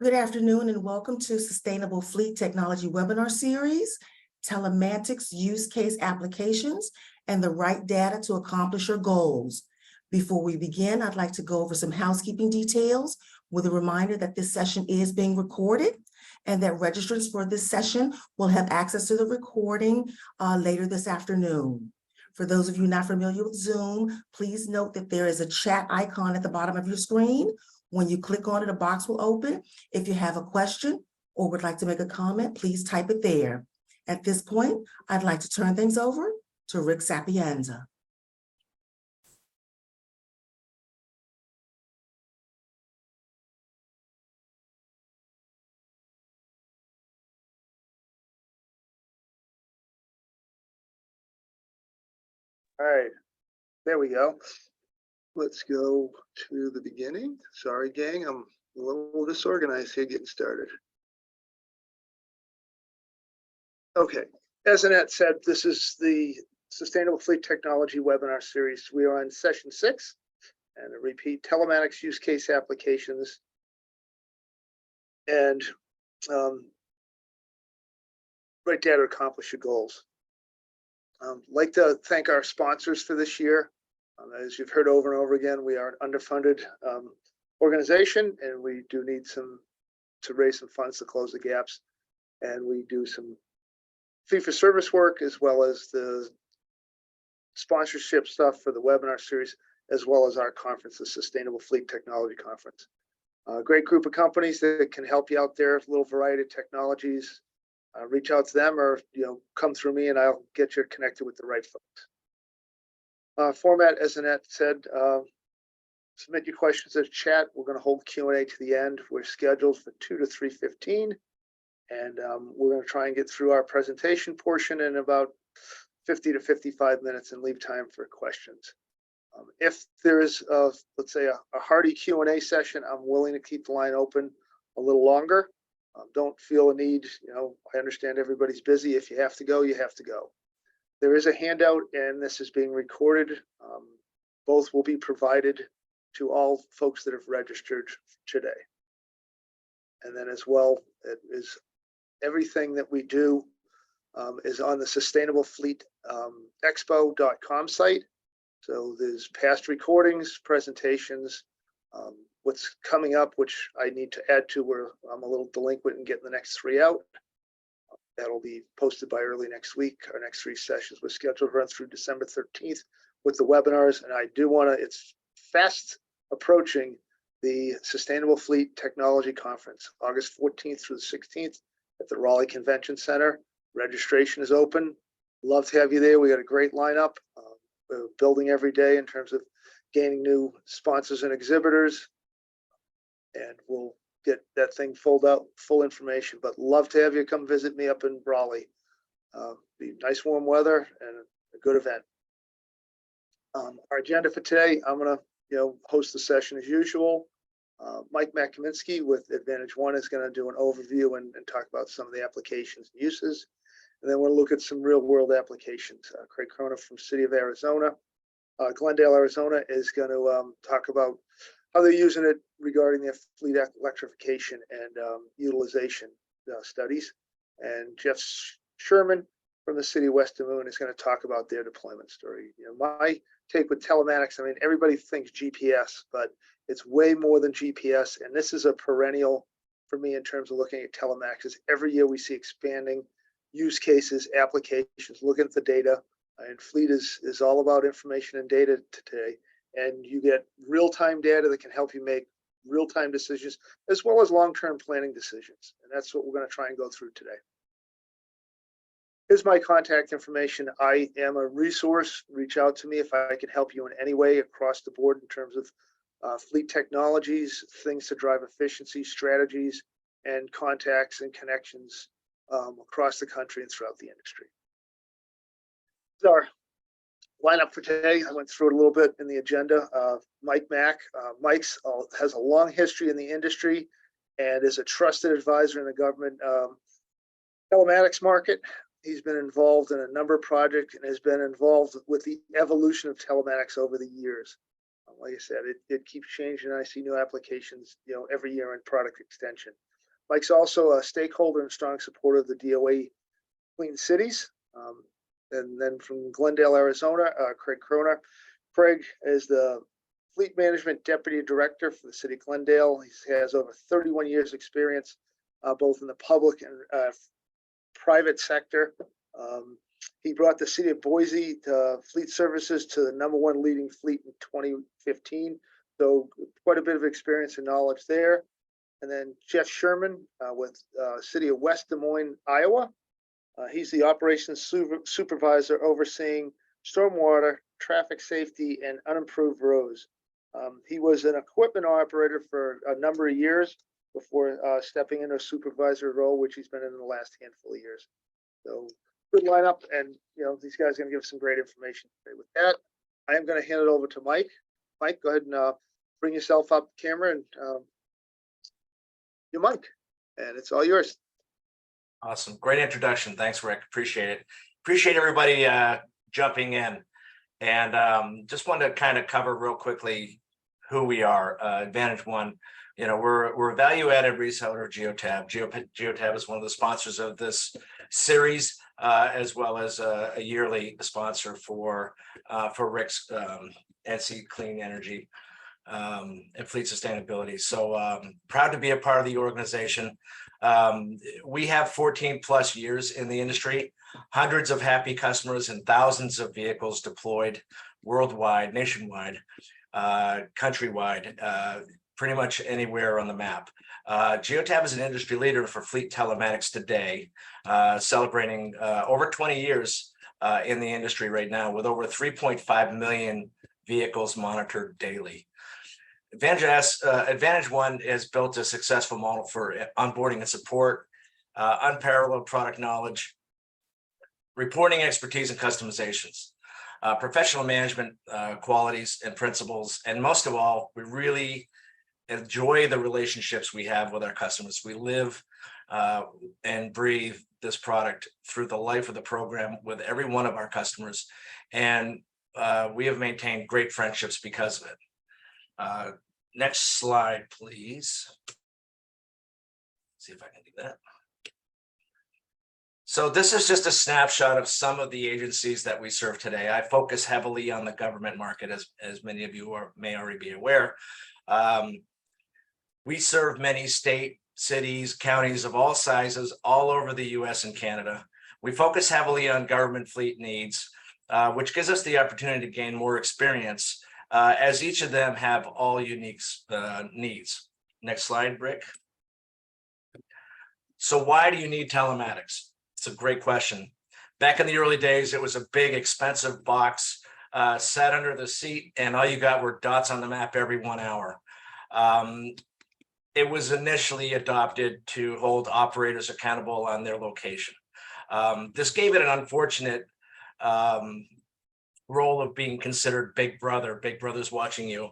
Good afternoon and welcome to Sustainable Fleet Technology Webinar Series, Telematics Use Case Applications, and the Right Data to Accomplish Your Goals. Before we begin, I'd like to go over some housekeeping details with a reminder that this session is being recorded and that registrants for this session will have access to the recording later this afternoon. For those of you not familiar with Zoom, please note that there is a chat icon at the bottom of your screen. When you click on it, a box will open. If you have a question or would like to make a comment, please type it there. At this point, I'd like to turn things over to Rick Sapienza. All right, there we go. Let's go to the beginning. Sorry, gang, I'm a little disorganized here getting started. Okay, as Annette said, this is the Sustainable Fleet Technology Webinar Series. We are on session 6, and to repeat, telematics use case applications and right data to accomplish your goals. Like to thank our sponsors for this year. As you've heard over and over again, we are an underfunded organization, and we do need to raise some funds to close the gaps. And we do some fee-for-service work, as well as the sponsorship stuff for the webinar series, as well as our conference, the Sustainable Fleet Technology Conference. A great group of companies that can help you out there, a little variety of technologies. Reach out to them, or come through me, and I'll get you connected with the right folks. Format, as Annette said, submit your questions as chat. We're going to hold Q&A to the end. We're scheduled for 2 to 3:15, and we're going to try and get through our presentation portion in about 50 to 55 minutes and leave time for questions. If there is, let's say, a hearty Q&A session, I'm willing to keep the line open a little longer. Don't feel a need. I understand everybody's busy. If you have to go, you have to go. There is a handout, and this is being recorded. Both will be provided to all folks that have registered today. And then as well, it is everything that we do is on the Sustainable Fleet Expo.com site. So there's past recordings, presentations, what's coming up, which I need to add to where I'm a little delinquent in getting the next 3 out. That'll be posted by early next week. Our next 3 sessions were scheduled to run through December 13th with the webinars. And I do want to, it's fast approaching the Sustainable Fleet Technology Conference, August 14th through the 16th at the Raleigh Convention Center. Registration is open. Love to have you there. We got a great lineup. We're building every day in terms of gaining new sponsors and exhibitors. And we'll get that thing filled out, full information, but love to have you come visit me up in Raleigh. Be nice warm weather and a good event. Our agenda for today, I'm going to host the session as usual. Mike Kaminsky with Advantage One is going to do an overview and talk about some of the applications and uses. And then we'll look at some real world applications. Craig Cronin from City of Arizona, Glendale, Arizona is going to talk about how they're using it regarding their fleet electrification and utilization studies. And Jeff Sherman from the City of West Des Moines is going to talk about their deployment story. My take with telematics, I mean, everybody thinks GPS, but it's way more than GPS. And this is a perennial for me in terms of looking at telematics. Every year we see expanding use cases, applications, looking at the data. And fleet is all about information and data today. And you get real-time data that can help you make real-time decisions, as well as long-term planning decisions. And that's what we're going to try and go through today. Here's my contact information. I am a resource. Reach out to me if I can help you in any way across the board in terms of fleet technologies, things to drive efficiency, strategies, and contacts and connections across the country and throughout the industry. These are lineup for today. I went through it a little bit in the agenda. Mike Mack. Mike's has a long history in the industry and is a trusted advisor in the government telematics market. He's been involved in a number of projects and has been involved with the evolution of telematics over the years. Like I said, it keeps changing. I see new applications, every year in product extension. Mike's also a stakeholder and strong supporter of the DOA Clean Cities. And then from Glendale, Arizona, Craig Croner. Craig is the Fleet Management Deputy Director for the City of Glendale. He has over 31 years experience, both in the public and private sector. He brought the City of Boise fleet services to the #1 leading fleet in 2015. So quite a bit of experience and knowledge there. And then Jeff Sherman with City of West Des Moines, Iowa. He's the operations supervisor overseeing stormwater, traffic safety, and unimproved roads. He was an equipment operator for a number of years before stepping into a supervisor role, which he's been in the last handful of years. So good lineup, and these guys are going to give some great information today. With that, I am going to hand it over to Mike. Mike, go ahead and bring yourself up camera and your mic, and it's all yours. Awesome. Great introduction. Thanks, Rick. Appreciate it. Appreciate everybody jumping in. And just wanted to kind of cover real quickly who we are. Advantage One, we're a value-added reseller of Geotab. Geotab is one of the sponsors of this series, as well as a yearly sponsor for Rick's NC Clean Energy and Fleet Sustainability. So proud to be a part of the organization. We have 14 plus years in the industry, hundreds of happy customers and thousands of vehicles deployed worldwide, nationwide, countrywide, pretty much anywhere on the map. Geotab is an industry leader for fleet telematics today, celebrating over 20 years in the industry right now, with over 3.5 million vehicles monitored daily. Advantage One has built a successful model for onboarding and support, unparalleled product knowledge, reporting expertise and customizations, professional management qualities and principles, and most of all, we really enjoy the relationships we have with our customers. We live and breathe this product through the life of the program with every one of our customers, and we have maintained great friendships because of it. Next slide, please. See if I can do that. So this is just a snapshot of some of the agencies that we serve today. I focus heavily on the government market, as many of you may already be aware. We serve many state, cities, counties of all sizes all over the US and Canada. We focus heavily on government fleet needs, which gives us the opportunity to gain more experience as each of them have all unique needs. Next slide, Rick. So why do you need telematics? It's a great question. Back in the early days, it was a big, expensive box sat under the seat, and all you got were dots on the map every 1 hour. It was initially adopted to hold operators accountable on their location. This gave it an unfortunate role of being considered big brother. Big brother's watching you.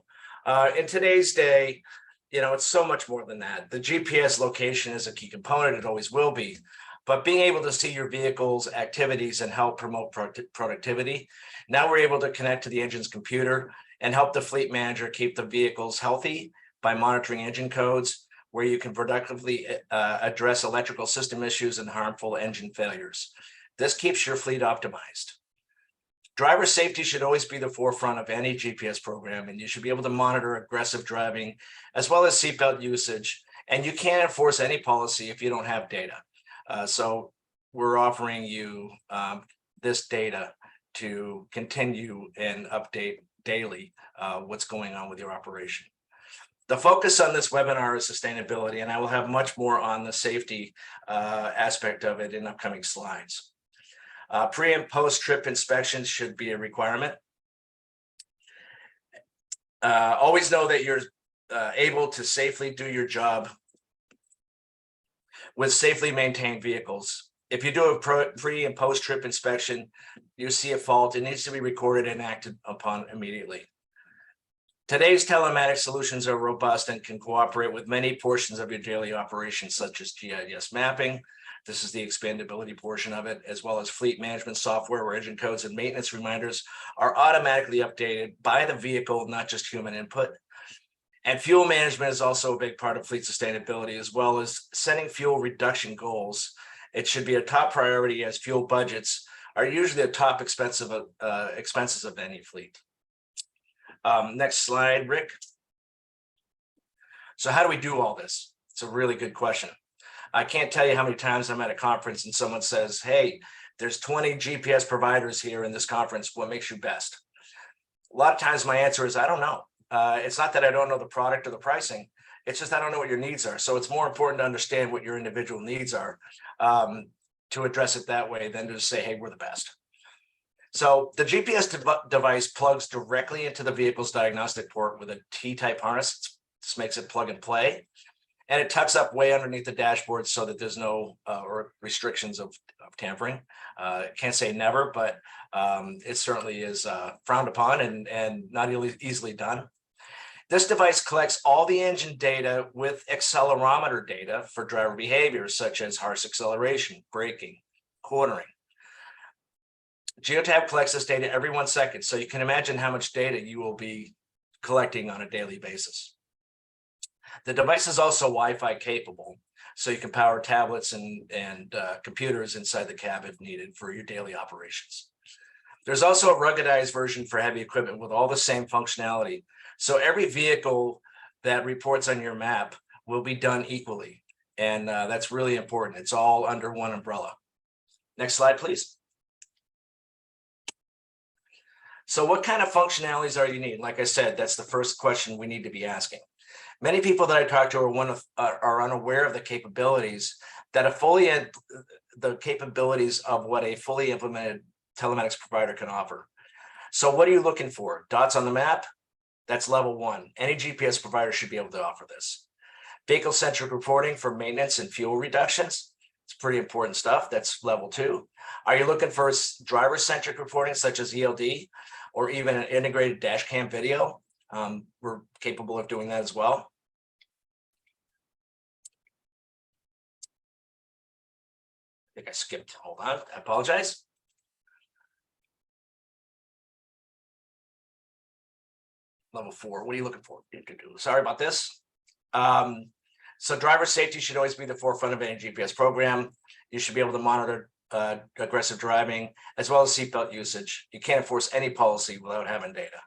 In today's day, it's so much more than that. The GPS location is a key component. It always will be. But being able to see your vehicle's activities and help promote productivity, now we're able to connect to the engine's computer and help the fleet manager keep the vehicles healthy by monitoring engine codes, where you can productively address electrical system issues and harmful engine failures. This keeps your fleet optimized. Driver safety should always be the forefront of any GPS program, and you should be able to monitor aggressive driving as well as seatbelt usage. And you can't enforce any policy if you don't have data. So we're offering you this data to continue and update daily what's going on with your operation. The focus on this webinar is sustainability, and I will have much more on the safety aspect of it in upcoming slides. Pre and post trip inspections should be a requirement. Always know that you're able to safely do your job with safely maintained vehicles. If you do a pre and post trip inspection, you see a fault, it needs to be recorded and acted upon immediately. Today's telematics solutions are robust and can cooperate with many portions of your daily operations, such as GIS mapping. This is the expandability portion of it, as well as fleet management software, where engine codes and maintenance reminders are automatically updated by the vehicle, not just human input. And fuel management is also a big part of fleet sustainability, as well as setting fuel reduction goals. It should be a top priority, as fuel budgets are usually the top expenses of any fleet. Next slide, Rick. So how do we do all this? It's a really good question. I can't tell you how many times I'm at a conference and someone says, hey, there's 20 GPS providers here in this conference. What makes you best? A lot of times my answer is, I don't know. It's not that I don't know the product or the pricing. It's just I don't know what your needs are. So it's more important to understand what your individual needs are to address it that way than to just say, hey, we're the best. So the GPS device plugs directly into the vehicle's diagnostic port with a T-type harness. This makes it plug and play. And it tucks up way underneath the dashboard so that there's no or restrictions of tampering. Can't say never, but it certainly is frowned upon and not easily done. This device collects all the engine data with accelerometer data for driver behaviors such as harsh acceleration, braking, cornering. Geotab collects this data every 1 second, so you can imagine how much data you will be collecting on a daily basis. The device is also Wi-Fi capable, so you can power tablets and computers inside the cab if needed for your daily operations. There's also a ruggedized version for heavy equipment with all the same functionality. So every vehicle that reports on your map will be done equally. And that's really important. It's all under one umbrella. Next slide, please. So what kind of functionalities are you need? Like I said, that's the first question we need to be asking. Many people that I talk to are unaware of the capabilities that of what a fully implemented telematics provider can offer. So what are you looking for? Dots on the map? That's level 1. Any GPS provider should be able to offer this. Vehicle-centric reporting for maintenance and fuel reductions. It's pretty important stuff. That's level 2. Are you looking for driver-centric reporting such as ELD or even an integrated dash cam video? We're capable of doing that as well. I think I skipped. Hold on. I apologize. Level 4. What are you looking for? Sorry about this. So driver safety should always be the forefront of any GPS program. You should be able to monitor aggressive driving as well as seatbelt usage. You can't enforce any policy without having data.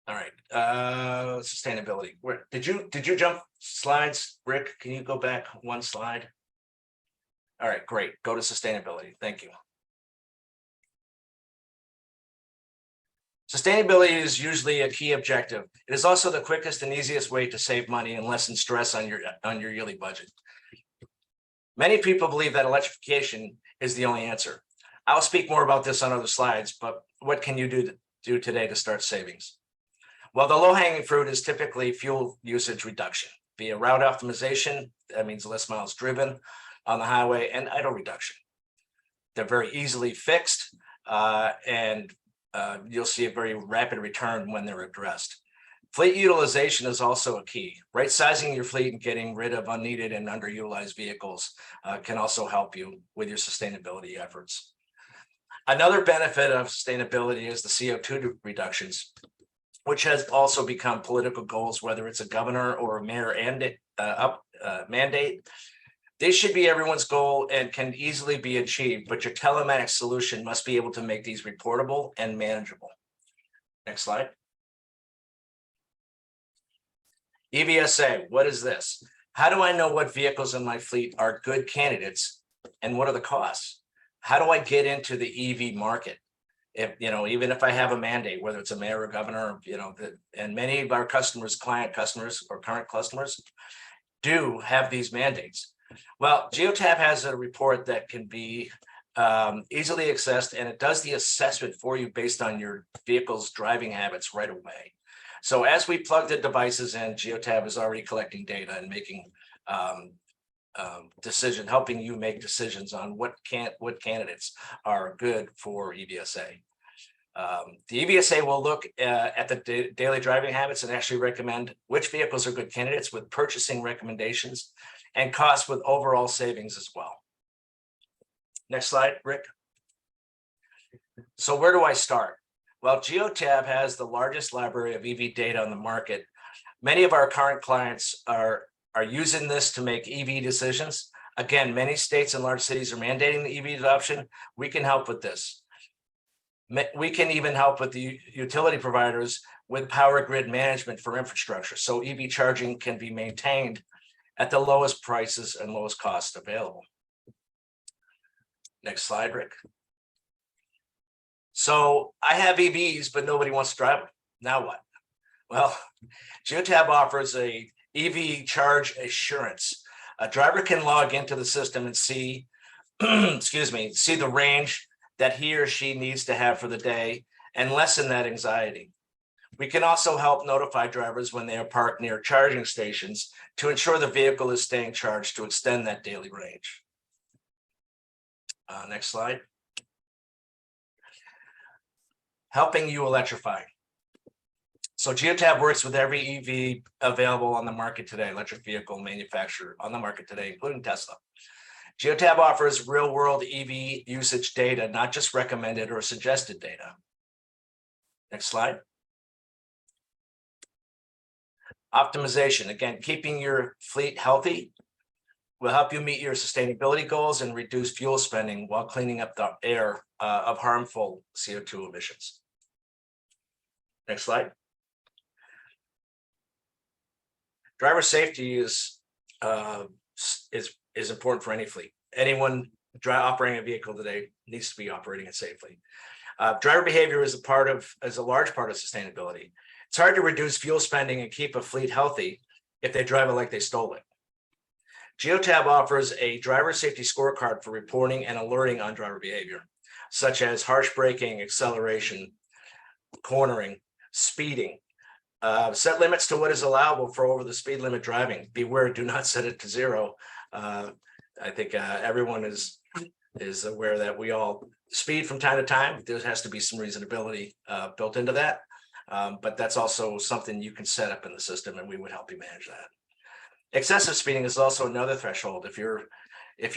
All right, sustainability. Did you jump slides, Rick? Can you go back 1 slide? All right, great. Go to sustainability. Thank you. Sustainability is usually a key objective. It is also the quickest and easiest way to save money and lessen stress on your yearly budget. Many people believe that electrification is the only answer. I'll speak more about this on other slides, but what can you do today to start savings? Well, the low-hanging fruit is typically fuel usage reduction via route optimization. That means less miles driven on the highway, and idle reduction. They're very easily fixed, and you'll see a very rapid return when they're addressed. Fleet utilization is also a key. Right sizing your fleet and getting rid of unneeded and underutilized vehicles can also help you with your sustainability efforts. Another benefit of sustainability is the CO2 reductions, which has also become political goals, whether it's a governor or a mayor mandate. They should be everyone's goal and can easily be achieved, but your telematics solution must be able to make these reportable and manageable. Next slide. EVSA, what is this? How do I know what vehicles in my fleet are good candidates and what are the costs? How do I get into the EV market? If, even if I have a mandate, whether it's a mayor or governor, and many of our customers, client customers or current customers do have these mandates. Well, Geotab has a report that can be easily accessed, and it does the assessment for you based on your vehicle's driving habits right away. So as we plug the devices in, Geotab is already collecting data and making helping you make decisions on what candidates are good for EVSA. The EVSA will look at the daily driving habits and actually recommend which vehicles are good candidates with purchasing recommendations and costs with overall savings as well. Next slide, Rick. So where do I start? While Geotab has the largest library of EV data on the market, many of our current clients are using this to make EV decisions. Again, many states and large cities are mandating the EV adoption. We can help with this. We can even help with the utility providers with power grid management for infrastructure, so EV charging can be maintained at the lowest prices and lowest cost available. Next slide, Rick. So I have EVs, but nobody wants to drive them. Now what? Well, Geotab offers a EV charge assurance. A driver can log into the system and see, see the range that he or she needs to have for the day and lessen that anxiety. We can also help notify drivers when they are parked near charging stations to ensure the vehicle is staying charged to extend that daily range. Next slide. Helping you electrify. So Geotab works with every EV available on the market today, electric vehicle manufacturer on the market today, including Tesla. Geotab offers real-world EV usage data, not just recommended or suggested data. Next slide. Optimization, again, keeping your fleet healthy will help you meet your sustainability goals and reduce fuel spending while cleaning up the air of harmful CO2 emissions. Next slide. Driver safety is important for any fleet. Anyone operating a vehicle today needs to be operating it safely. Driver behavior is a large part of sustainability. It's hard to reduce fuel spending and keep a fleet healthy if they drive it like they stole it. Geotab offers a driver safety scorecard for reporting and alerting on driver behavior, such as harsh braking, acceleration, cornering, speeding. Set limits to what is allowable for over the speed limit driving. Beware, do not set it to 0. I think everyone is aware that we all speed from time to time. There has to be some reasonability built into that. But that's also something you can set up in the system, and we would help you manage that. Excessive speeding is also another threshold. If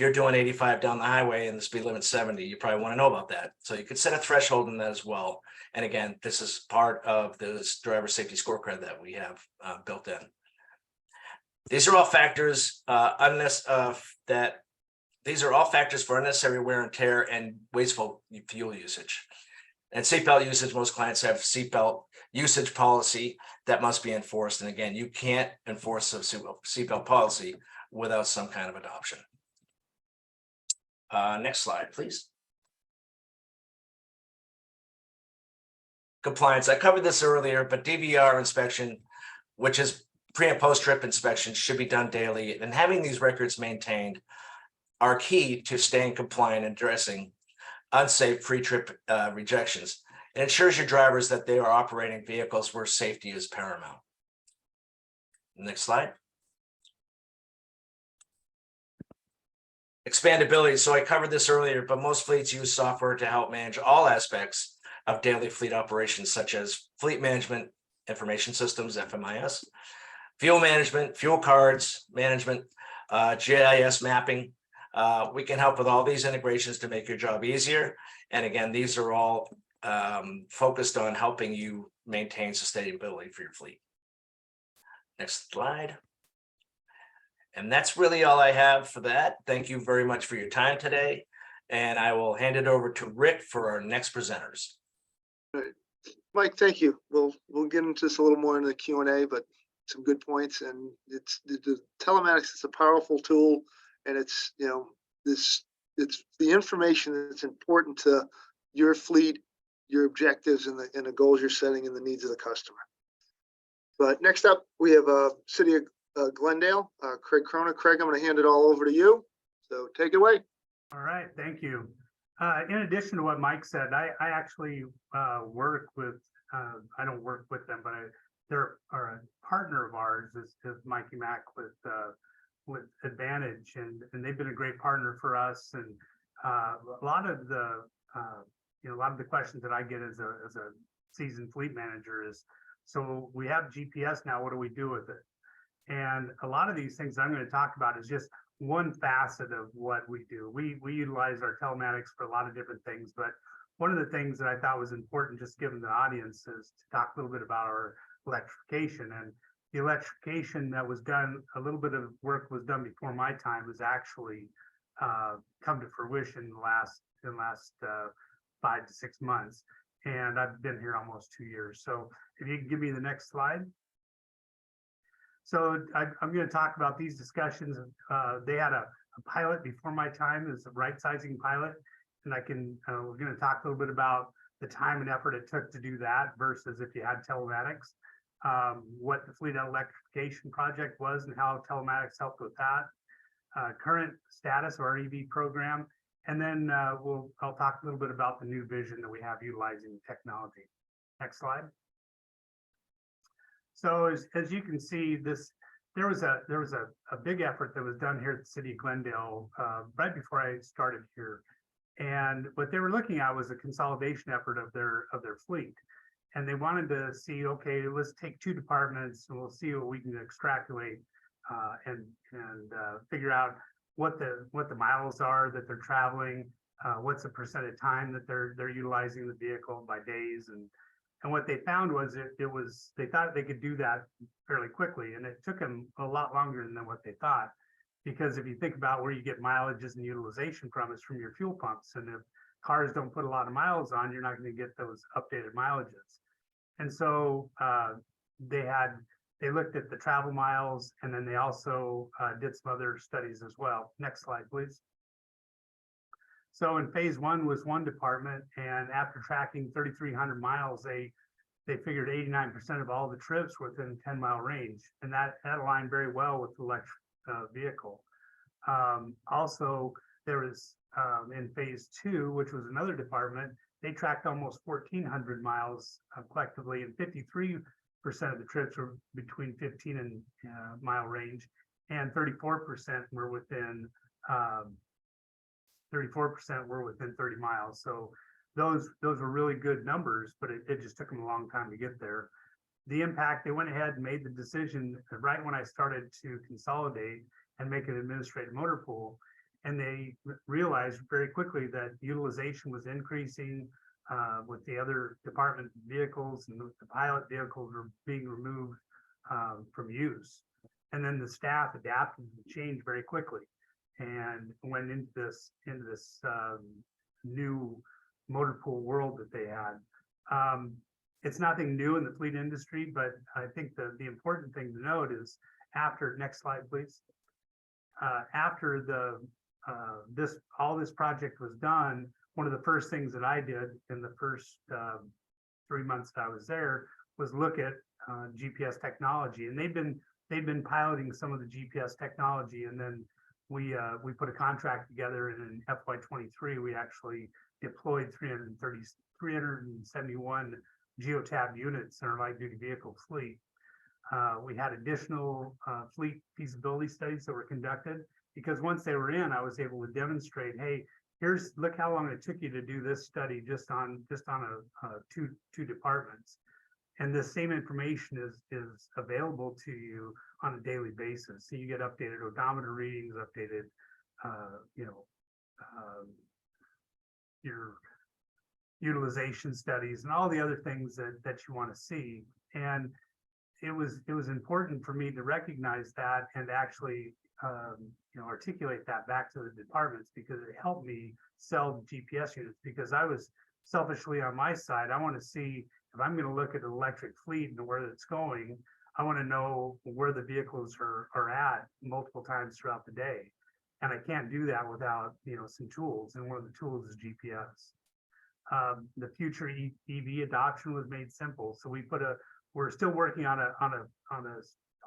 you're doing 85 down the highway and the speed limit's 70, you probably want to know about that. So you could set a threshold in that as well. And again, this is part of this driver safety scorecard that we have built in. These are all factors these are all factors for unnecessary wear and tear and wasteful fuel usage. And seatbelt usage, most clients have seatbelt usage policy that must be enforced. And again, you can't enforce a seatbelt policy without some kind of adoption. Next slide, please. Compliance. I covered this earlier, but DVR inspection, which is pre and post trip inspection, should be done daily. And having these records maintained are key to staying compliant and addressing unsafe pre-trip rejections. It ensures your drivers that they are operating vehicles where safety is paramount. Next slide. Expandability. So I covered this earlier, but most fleets use software to help manage all aspects of daily fleet operations, such as fleet management information systems, FMIS, fuel management, fuel cards management, GIS mapping. We can help with all these integrations to make your job easier. And again, these are all focused on helping you maintain sustainability for your fleet. Next slide. And that's really all I have for that. Thank you very much for your time today. And I will hand it over to Rick for our next presenters. Right. Mike, thank you. We'll get into this a little more in the Q&A, but some good points. And it's the telematics is a powerful tool, and it's it's the information that's important to your fleet, your objectives, and the goals you're setting, and the needs of the customer. But next up, we have City of Glendale, Craig Cronin. Craig, I'm going to hand it all over to you. So take it away. All right, thank you. In addition to what Mike said, I actually work with, I don't work with them, but they're a partner of ours, is Mikey Mack with Advantage, and they've been a great partner for us. And a lot of the questions that I get as a seasoned fleet manager is, so we have GPS now, what do we do with it? And a lot of these things I'm going to talk about is just one facet of what we do. We utilize our telematics for a lot of different things, but one of the things that I thought was important, just given the audience, is to talk a little bit about our electrification. And the electrification that was done, a little bit of work was done before my time, was actually come to fruition in the last 5 to 6 months. And I've been here almost 2 years. So if you can give me the next slide. So I'm going to talk about these discussions. They had a pilot before my time. It's a right sizing pilot. And we're going to talk a little bit about the time and effort it took to do that versus if you had telematics, what the fleet electrification project was and how telematics helped with that, current status of our EV program. And then I'll talk a little bit about the new vision that we have utilizing technology. Next slide. So as you can see, there was a big effort that was done here at the city of Glendale right before I started here. And what they were looking at was a consolidation effort of their fleet. And they wanted to see, okay, let's take 2 departments and we'll see what we can extrapolate and figure out what the miles are that they're traveling, what's the percent of time that they're utilizing the vehicle by days. And what they found was they thought they could do that fairly quickly, and it took them a lot longer than what they thought. Because if you think about where you get mileages and utilization from, it's from your fuel pumps. And if cars don't put a lot of miles on, you're not going to get those updated mileages. And so they looked at the travel miles, and then they also did some other studies as well. Next slide, please. So in phase 1 was one department, and after tracking 3,300 miles, they figured 89% of all the trips were within 10-mile range, and that aligned very well with the electric vehicle. Also, there was in phase 2, which was another department, they tracked almost 1,400 miles collectively, and 53% of the trips were between 15 and mile range, and 34% were within 30 miles. So those were really good numbers, but it just took them a long time to get there. The impact, they went ahead and made the decision right when I started to consolidate and make an administrative motor pool. And they realized very quickly that utilization was increasing with the other department vehicles, and the pilot vehicles were being removed from use. And then the staff adapted to the change very quickly and went into this new motor pool world that they had. It's nothing new in the fleet industry, but I think the important thing to note is next slide, please. After all this project was done, one of the first things that I did in the first 3 months that I was there was look at GPS technology, and they've been piloting some of the GPS technology, and then we put a contract together, and in FY23 we actually deployed 371 geotab units in our light duty vehicle fleet. We had additional fleet feasibility studies that were conducted, because once they were in, I was able to demonstrate, hey, look how long it took you to do this study just on two departments. And the same information is available to you on a daily basis. So you get updated odometer readings, updated, your utilization studies, and all the other things that you want to see. And it was important for me to recognize that and actually articulate that back to the departments, because it helped me sell GPS units. Because I was selfishly on my side, I want to see, if I'm going to look at an electric fleet and where it's going, I want to know where the vehicles are at multiple times throughout the day. And I can't do that without some tools, and one of the tools is GPS. The future EV adoption was made simple. So we're still working on a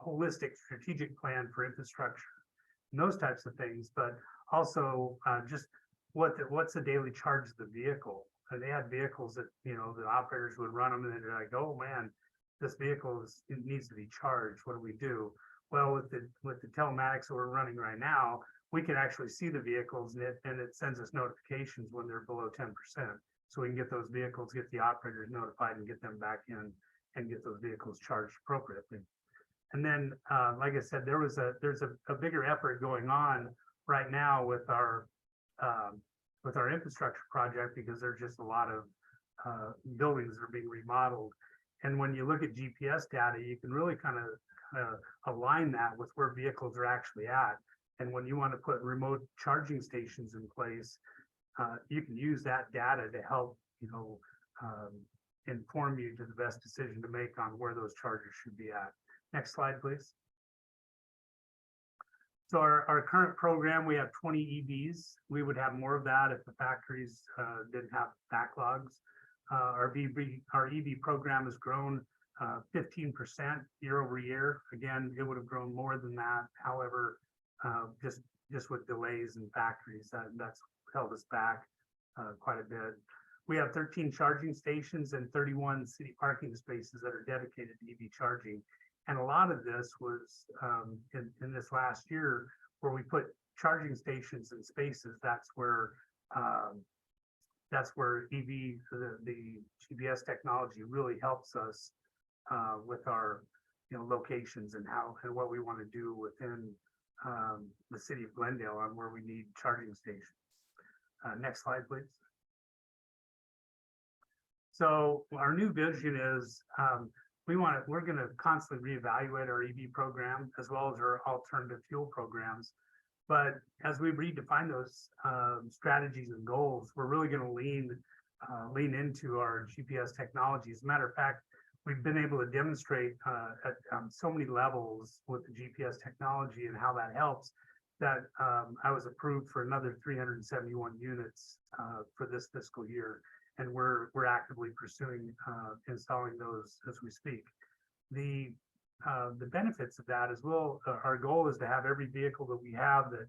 holistic strategic plan for infrastructure and those types of things, but also just what's the daily charge of the vehicle. And they had vehicles that the operators would run them, and they're like, oh man, this vehicle needs to be charged. What do we do? Well, with the telematics that we're running right now, we can actually see the vehicles, and it sends us notifications when they're below 10%. So we can get those vehicles, get the operators notified, and get them back in and get those vehicles charged appropriately. And then, like I said, there's a bigger effort going on right now with our our infrastructure project, because there's just a lot of buildings that are being remodeled. And when you look at GPS data, you can really kind of align that with where vehicles are actually at. And when you want to put remote charging stations in place, you can use that data to help, inform you to the best decision to make on where those chargers should be at. Next slide, please. So our current program, we have 20 EVs. We would have more of that if the factories didn't have backlogs. Our EV program has grown 15% year over year. Again, it would have grown more than that. However, just with delays in factories, that's held us back quite a bit. We have 13 charging stations and 31 city parking spaces that are dedicated to EV charging. And a lot of this was in this last year where we put charging stations in spaces. That's where EV, the GPS technology really helps us with our locations and what we want to do within the city of Glendale on where we need charging stations. Next slide, please. So our new vision is we're going to constantly reevaluate our EV program as well as our alternative fuel programs. But as we redefine those strategies and goals, we're really going to lean into our GPS technology. As a matter of fact, we've been able to demonstrate at so many levels with the GPS technology and how that helps that I was approved for another 371 units for this fiscal year. And we're actively pursuing installing those as we speak. The benefits of that as well, our goal is to have every vehicle that we have that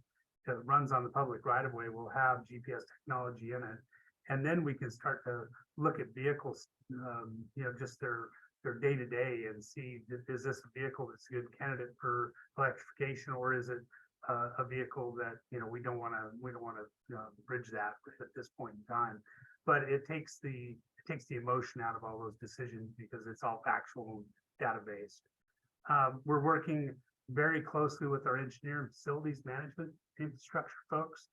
runs on the public right of way will have GPS technology in it. And then we can start to look at vehicles, just their day to day and see, is this a vehicle that's a good candidate for electrification, or is it a vehicle that we don't want to bridge that at this point in time. But it takes the emotion out of all those decisions because it's all factual and data-based. We're working very closely with our engineer and facilities management infrastructure folks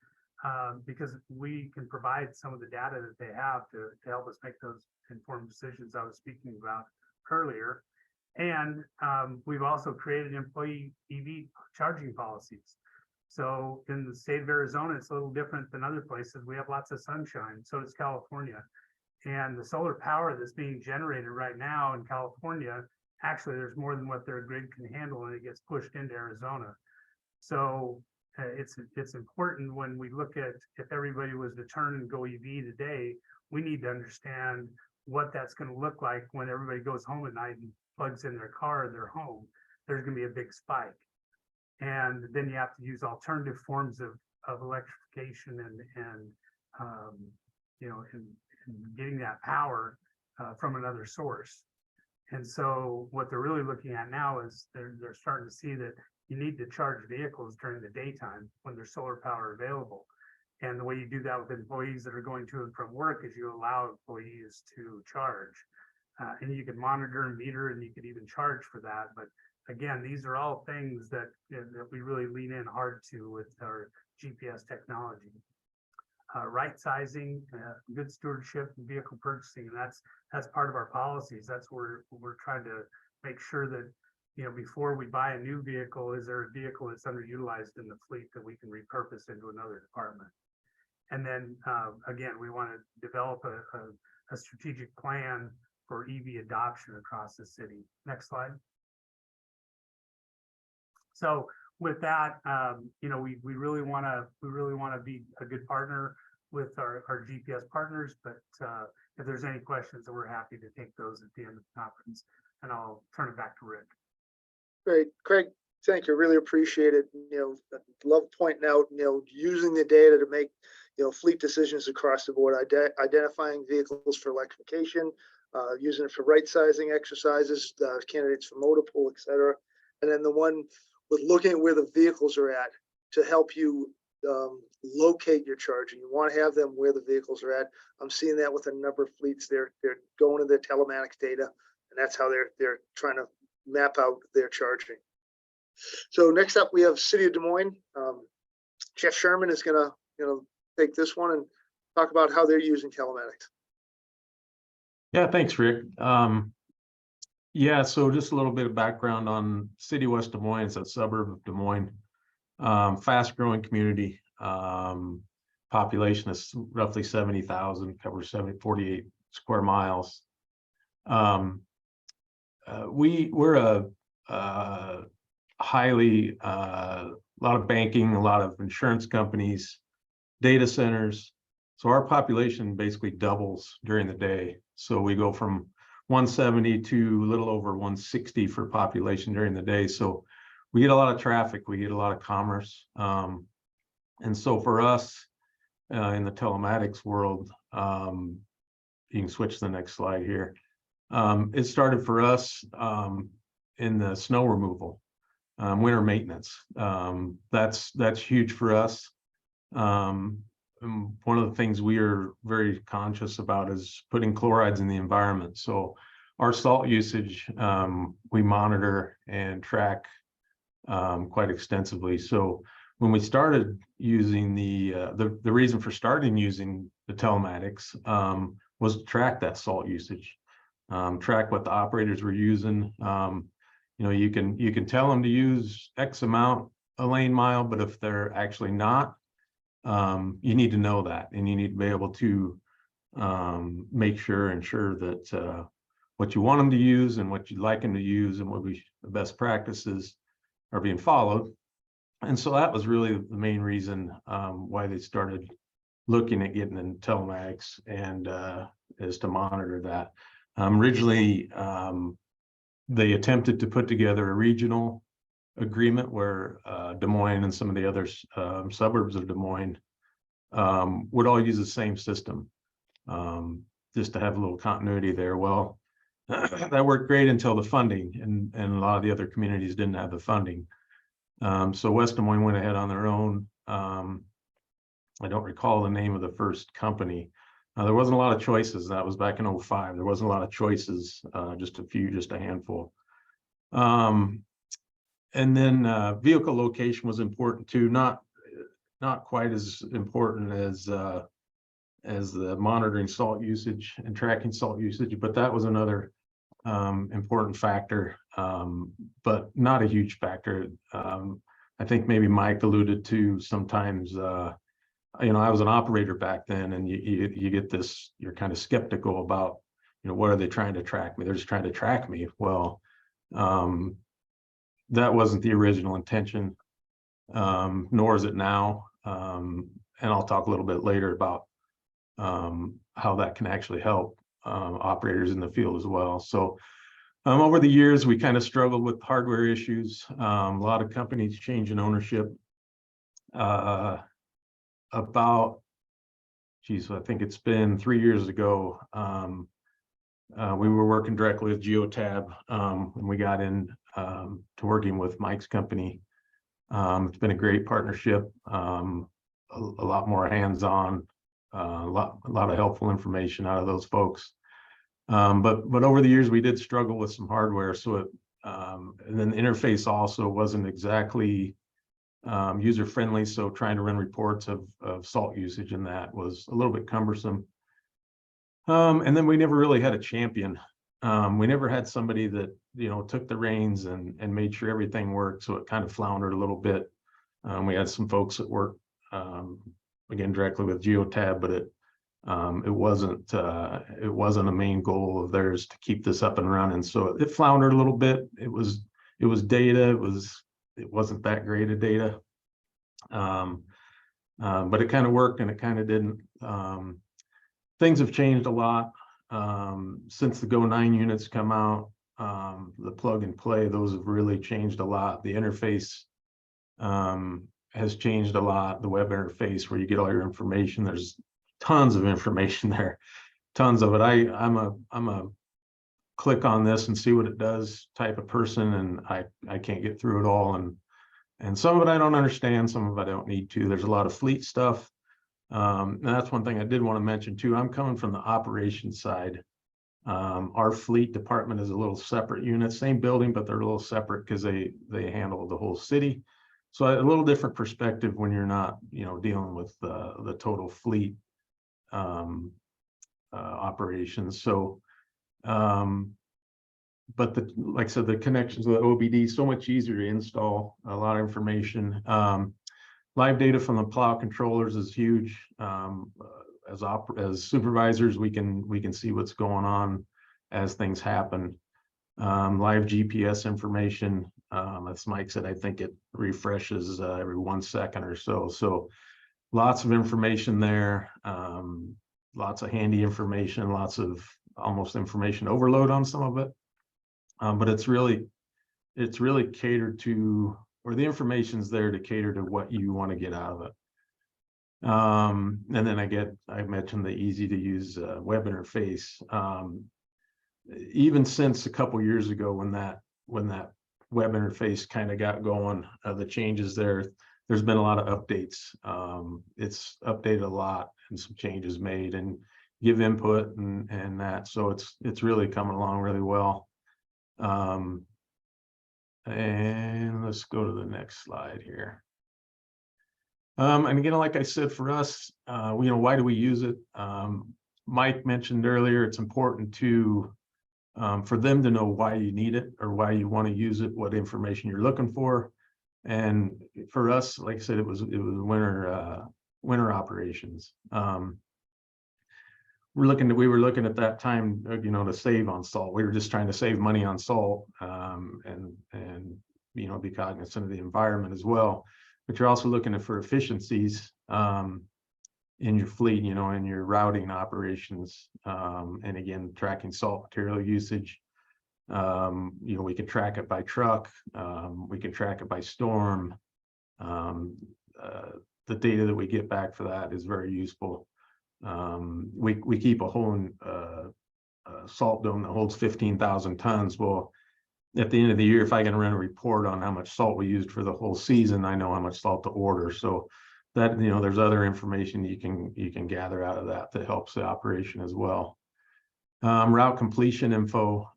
because we can provide some of the data that they have to help us make those informed decisions I was speaking about earlier. And we've also created employee EV charging policies. So in the state of Arizona, it's a little different than other places. We have lots of sunshine, so does California. And the solar power that's being generated right now in California, actually there's more than what their grid can handle, and it gets pushed into Arizona. So it's important when we look at if everybody was to turn and go EV today, we need to understand what that's going to look like when everybody goes home at night and plugs in their car in their home. There's going to be a big spike. And then you have to use alternative forms of electrification and getting that power from another source. And so what they're really looking at now is they're starting to see that you need to charge vehicles during the daytime when there's solar power available. And the way you do that with employees that are going to and from work is you allow employees to charge. And you can monitor and meter, and you could even charge for that. But again, these are all things that we really lean in hard to with our GPS technology. Right sizing, good stewardship, and vehicle purchasing, and that's part of our policies. That's where we're trying to make sure that before we buy a new vehicle, is there a vehicle that's underutilized in the fleet that we can repurpose into another department? And then again, we want to develop a strategic plan for EV adoption across the city. Next slide. So with that, we really want to be a good partner with our GPS partners. But if there's any questions, we're happy to take those at the end of the conference. And I'll turn it back to Rick. Great, Craig. Thank you. Really appreciate it. Love pointing out, using the data to make, fleet decisions across the board, identifying vehicles for electrification, using it for right sizing exercises, candidates for motor pool, et cetera. And then the one with looking at where the vehicles are at to help you locate your charging. You want to have them where the vehicles are at. I'm seeing that with a number of fleets. They're going to their telematics data, and that's how they're trying to map out their charging. So next up, we have City of Des Moines. Jeff Sherman is gonna take this one and talk about how they're using telematics. Yeah, thanks, Rick. Yeah, so just a little bit of background on City of West Des Moines. It's a suburb of Des Moines. Fast-growing community. Population is roughly 70,000, covers 48 square miles. We're a highly, a lot of banking, a lot of insurance companies, data centers. So our population basically doubles during the day. So we go from 170 to a little over 160 for population during the day. So we get a lot of traffic, we get a lot of commerce. And so for us in the telematics world, you can switch to the next slide here. It started for us in the snow removal, winter maintenance. That's huge for us. One of the things we are very conscious about is putting chlorides in the environment. So our salt usage, we monitor and track quite extensively. So when we started using the reason for starting using the telematics was to track that salt usage, track what the operators were using. You know, you can tell them to use X amount a lane mile, but if they're actually not, you need to know that, and you need to be able to ensure that what you want them to use and what you'd like them to use and what the best practices are being followed. And so that was really the main reason why they started looking at getting into telematics, and is to monitor that. Originally, they attempted to put together a regional agreement where Des Moines and some of the other suburbs of Des Moines would all use the same system, just to have a little continuity there. Well, that worked great until the funding, and a lot of the other communities didn't have the funding. So West Des Moines went ahead on their own. I don't recall the name of the first company. There wasn't a lot of choices. That was back in 2005. There wasn't a lot of choices, just a handful. And then vehicle location was important too, not quite as important as the monitoring salt usage and tracking salt usage, but that was another important factor, but not a huge factor. I think maybe Mike alluded to sometimes, you know, I was an operator back then, and you get this, you're kind of skeptical about, you know, what are they trying to track me? They're just trying to track me. Well, that wasn't the original intention, nor is it now. And I'll talk a little bit later about how that can actually help operators in the field as well. So over the years, we kind of struggled with hardware issues. A lot of companies changing ownership. About, geez, I think it's been 3 years ago. We were working directly with Geotab, and we got in to working with Mike's company. It's been a great partnership, a lot more hands-on, a lot of helpful information out of those folks. But over the years, we did struggle with some hardware. So it, and then the interface also wasn't exactly user-friendly. So trying to run reports of salt usage in that was a little bit cumbersome. And then we never really had a champion. We never had somebody that, you know, took the reins and made sure everything worked. So it kind of floundered a little bit. We had some folks that worked, again, directly with Geotab, but it wasn't a main goal of theirs to keep this up and running. So it floundered a little bit. It was data. It wasn't that great of data. But it kind of worked and it kind of didn't. Things have changed a lot since the Go 9 units come out. The plug and play, those have really changed a lot. The interface has changed a lot. The web interface where you get all your information, there's tons of information there, tons of it. I'm a click on this and see what it does type of person, and I can't get through it all. And some of it I don't understand, some of it I don't need to. There's a lot of fleet stuff. And that's one thing I did want to mention too. I'm coming from the operations side. Our fleet department is a little separate unit, same building, but they're a little separate because they handle the whole city. So a little different perspective when you're not, you know, dealing with the total fleet. operations. So, but like I said, the connections with OBD so much easier to install. A lot of information. Live data from the plow controllers is huge. As supervisors, we can see what's going on as things happen. Live GPS information, as Mike said, I think it refreshes every 1 second or so. So lots of information there, lots of handy information, lots of almost information overload on some of it. But it's really catered to, or the information's there to cater to what you want to get out of it. And then I mentioned the easy to use web interface. Even since a couple years ago when that web interface kind of got going, the changes there's been a lot of updates. It's updated a lot and some changes made and give input and that. So it's really coming along really well. And let's go to the next slide here. And again, like I said, for us, why do we use it? Mike mentioned earlier, it's important for them to know why you need it or why you want to use it, what information you're looking for. And for us, like I said, it was winter operations. We were looking at that time, to save on salt. We were just trying to save money on salt, and be cognizant of the environment as well. But you're also looking for efficiencies in your fleet, in your routing operations, and again, tracking salt material usage. We can track it by truck, we can track it by storm. The data that we get back for that is very useful. We keep a whole salt dome that holds 15,000 tons. Well, at the end of the year, if I can run a report on how much salt we used for the whole season, I know how much salt to order. So that, there's other information you can gather out of that helps the operation as well. Route completion info.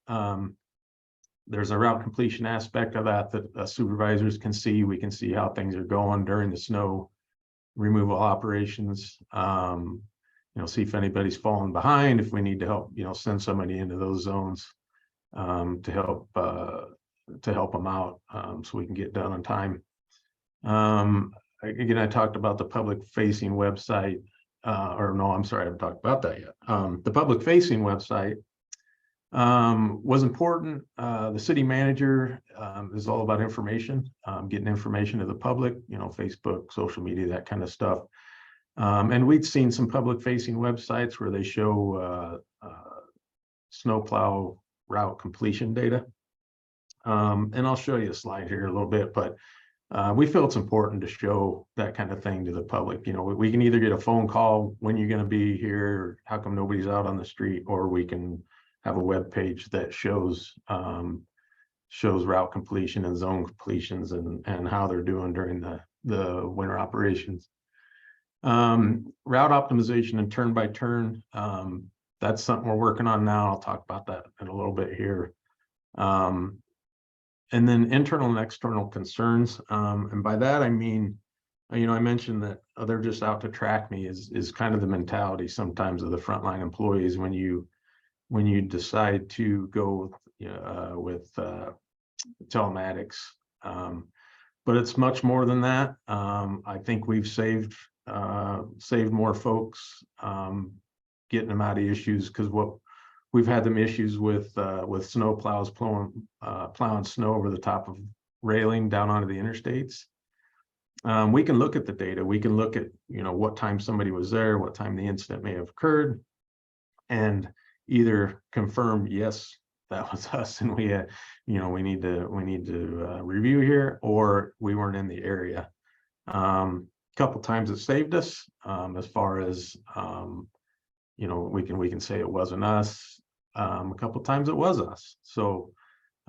There's a route completion aspect of that supervisors can see. We can see how things are going during the snow removal operations. See if anybody's falling behind, if we need to help, send somebody into those zones to help them out, so we can get done on time. Again, I talked about the public facing website, or no, I'm sorry, I haven't talked about that yet. The public facing website was important. The city manager is all about information, getting information to the public, Facebook, social media, that kind of stuff. And we'd seen some public facing websites where they show snowplow route completion data. And I'll show you a slide here a little bit, but we feel it's important to show that kind of thing to the public. We can either get a phone call, when you're going to be here, how come nobody's out on the street, or we can have a web page that shows route completion and zone completions and how they're doing during the winter operations. Route optimization and turn by turn. That's something we're working on now. I'll talk about that in a little bit here. And then internal and external concerns. And by that, I mean, I mentioned that they're just out to track me is kind of the mentality sometimes of the frontline employees when you decide to go with telematics. But it's much more than that. I think we've saved more folks, getting them out of issues, because we've had them issues with snow plows plowing snow over the top of railing down onto the interstates. We can look at the data. We can look at what time somebody was there, what time the incident may have occurred, and either confirm, yes, that was us, and we had, we need to review here, or we weren't in the area. A couple times it saved us, as far as we can say it wasn't us. A couple times it was us. So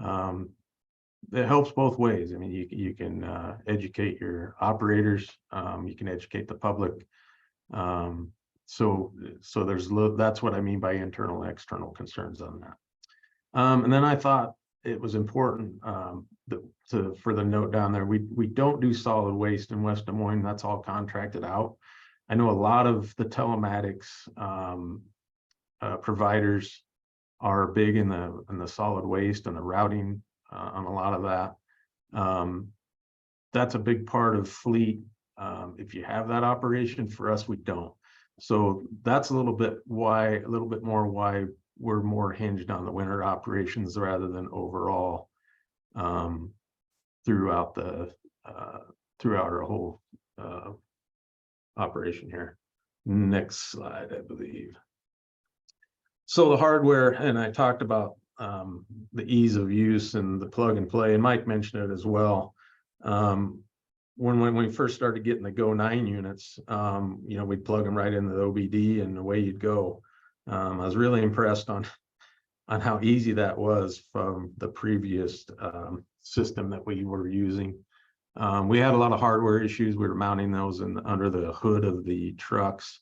it helps both ways. I mean, you can educate your operators, you can educate the public. So that's what I mean by internal and external concerns on that. And then I thought it was important for the note down there. We don't do solid waste in West Des Moines. That's all contracted out. I know a lot of the telematics providers are big in the solid waste and the routing on a lot of that. That's a big part of fleet. If you have that operation, for us, we don't. So that's a little bit more why we're more hinged on the winter operations rather than overall throughout our whole operation here. Next slide, I believe. So the hardware, and I talked about the ease of use and the plug and play, and Mike mentioned it as well. When we first started getting the Go 9 units, we'd plug them right into the OBD and away you'd go. I was really impressed on how easy that was from the previous system that we were using. We had a lot of hardware issues. We were mounting those under the hood of the trucks,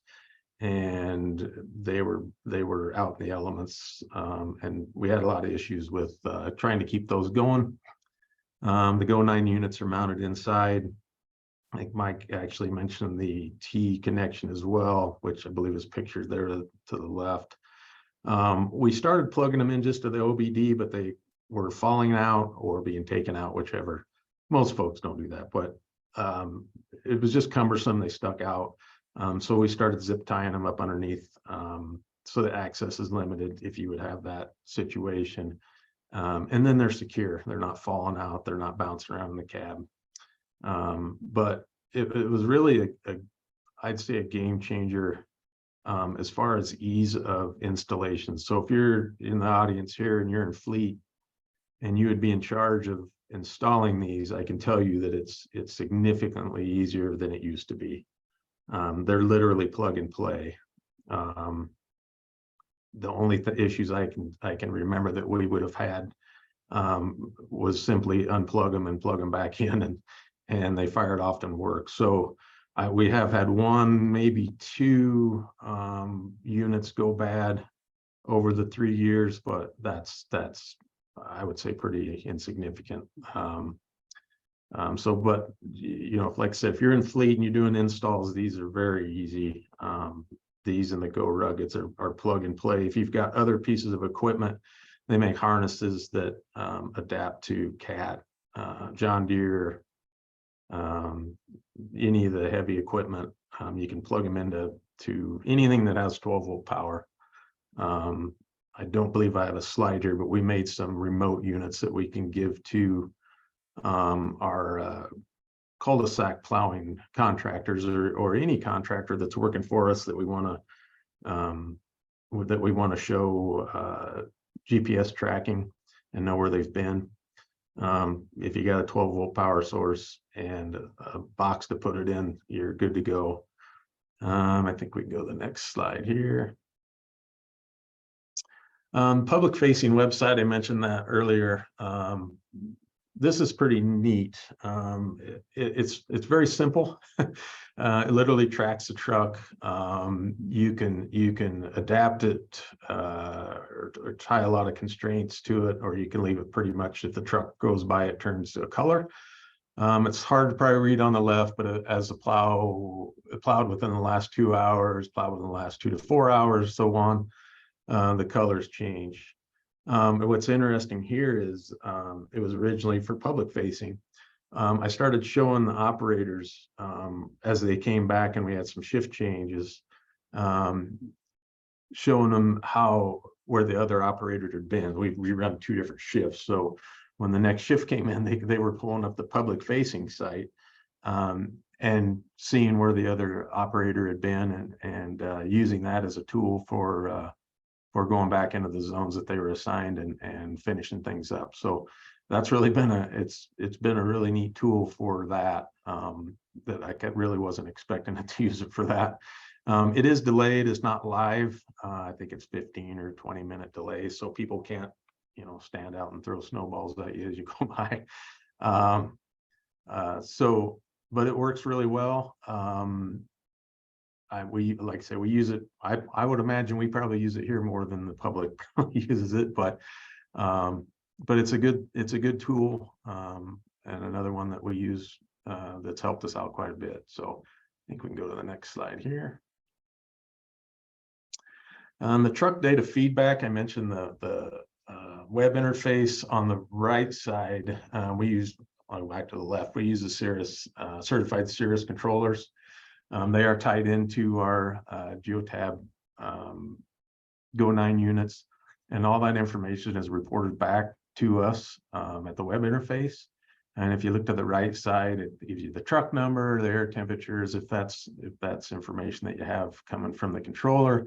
and they were out in the elements, and we had a lot of issues with trying to keep those going. The Go 9 units are mounted inside. I think Mike actually mentioned the T connection as well, which I believe is pictured there to the left. We started plugging them in just to the OBD, but they were falling out or being taken out, whichever. Most folks don't do that, but it was just cumbersome. They stuck out. So we started zip tying them up underneath, so the access is limited if you would have that situation. And then they're secure. They're not falling out. They're not bouncing around in the cab. But it was really I'd say a game changer as far as ease of installation. So if you're in the audience here and you're in fleet and you would be in charge of installing these, I can tell you that it's significantly easier than it used to be. They're literally plug and play. The only issues I can remember that we would have had was simply unplug them and plug them back in, and they fired off and work. So we have had one, maybe two units go bad over the 3 years, but that's I would say pretty insignificant. But like I said, if you're in fleet and you're doing installs, these are very easy. These and the Go Ruggeds are plug and play. If you've got other pieces of equipment, they make harnesses that adapt to CAT, John Deere, any of the heavy equipment. You can plug them into anything that has 12-volt power. I don't believe I have a slide here, but we made some remote units that we can give to our cul-de-sac plowing contractors or any contractor that's working for us that we want to show GPS tracking and know where they've been. If you got a 12-volt power source and a box to put it in, you're good to go. I think we can go to the next slide here. Public facing website, I mentioned that earlier. This is pretty neat. It's very simple. It literally tracks the truck. You can adapt it or tie a lot of constraints to it, or you can leave it pretty much if the truck goes by, it turns to a color. It's hard to probably read on the left, but as the plowed within the last 2 hours, plowed within the last 2 to 4 hours, so on, the colors change. What's interesting here is it was originally for public facing. I started showing the operators as they came back and we had some shift changes, showing them where the other operator had been. We run 2 different shifts. So when the next shift came in, they were pulling up the public facing site and seeing where the other operator had been and using that as a tool for going back into the zones that they were assigned and finishing things up. So that's really been it's been a really neat tool for that, that I really wasn't expecting it to use it for that. It is delayed, it's not live. I think it's 15 or 20 minute delay. So people can't, stand out and throw snowballs at you as you go by. But it works really well. Like I say, we use it. I would imagine we probably use it here more than the public uses it, but it's a good tool, and another one that we use that's helped us out quite a bit. So think we can go to the next slide here. The truck data feedback, I mentioned the web interface on the right side. We use, I'll go back to the left, we use the Cirrus certified Cirrus controllers. They are tied into our GeoTab Go9 units, and all that information is reported back to us at the web interface. And if you look to the right side, it gives you the truck number, the air temperatures, if that's information that you have coming from the controller.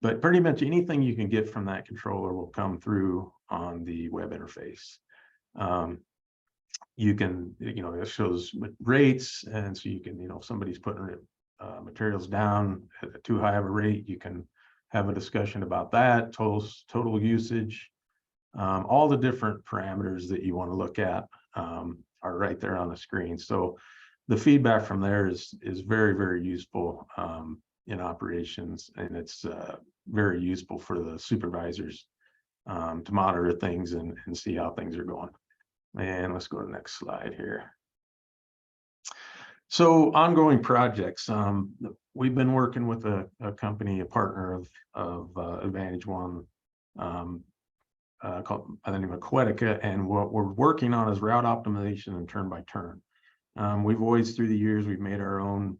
But pretty much anything you can get from that controller will come through on the web interface. You can, it shows rates, and so you can, if somebody's putting materials down at too high of a rate, you can have a discussion about that, total usage. All the different parameters that you want to look at are right there on the screen. So the feedback from there is very, very useful in operations, and it's very useful for the supervisors to monitor things and see how things are going. And let's go to the next slide here. So ongoing projects. We've been working with a company, a partner of Advantage One, called by the name of Aquatica, and what we're working on is route optimization and turn by turn. We've always, through the years, we've made our own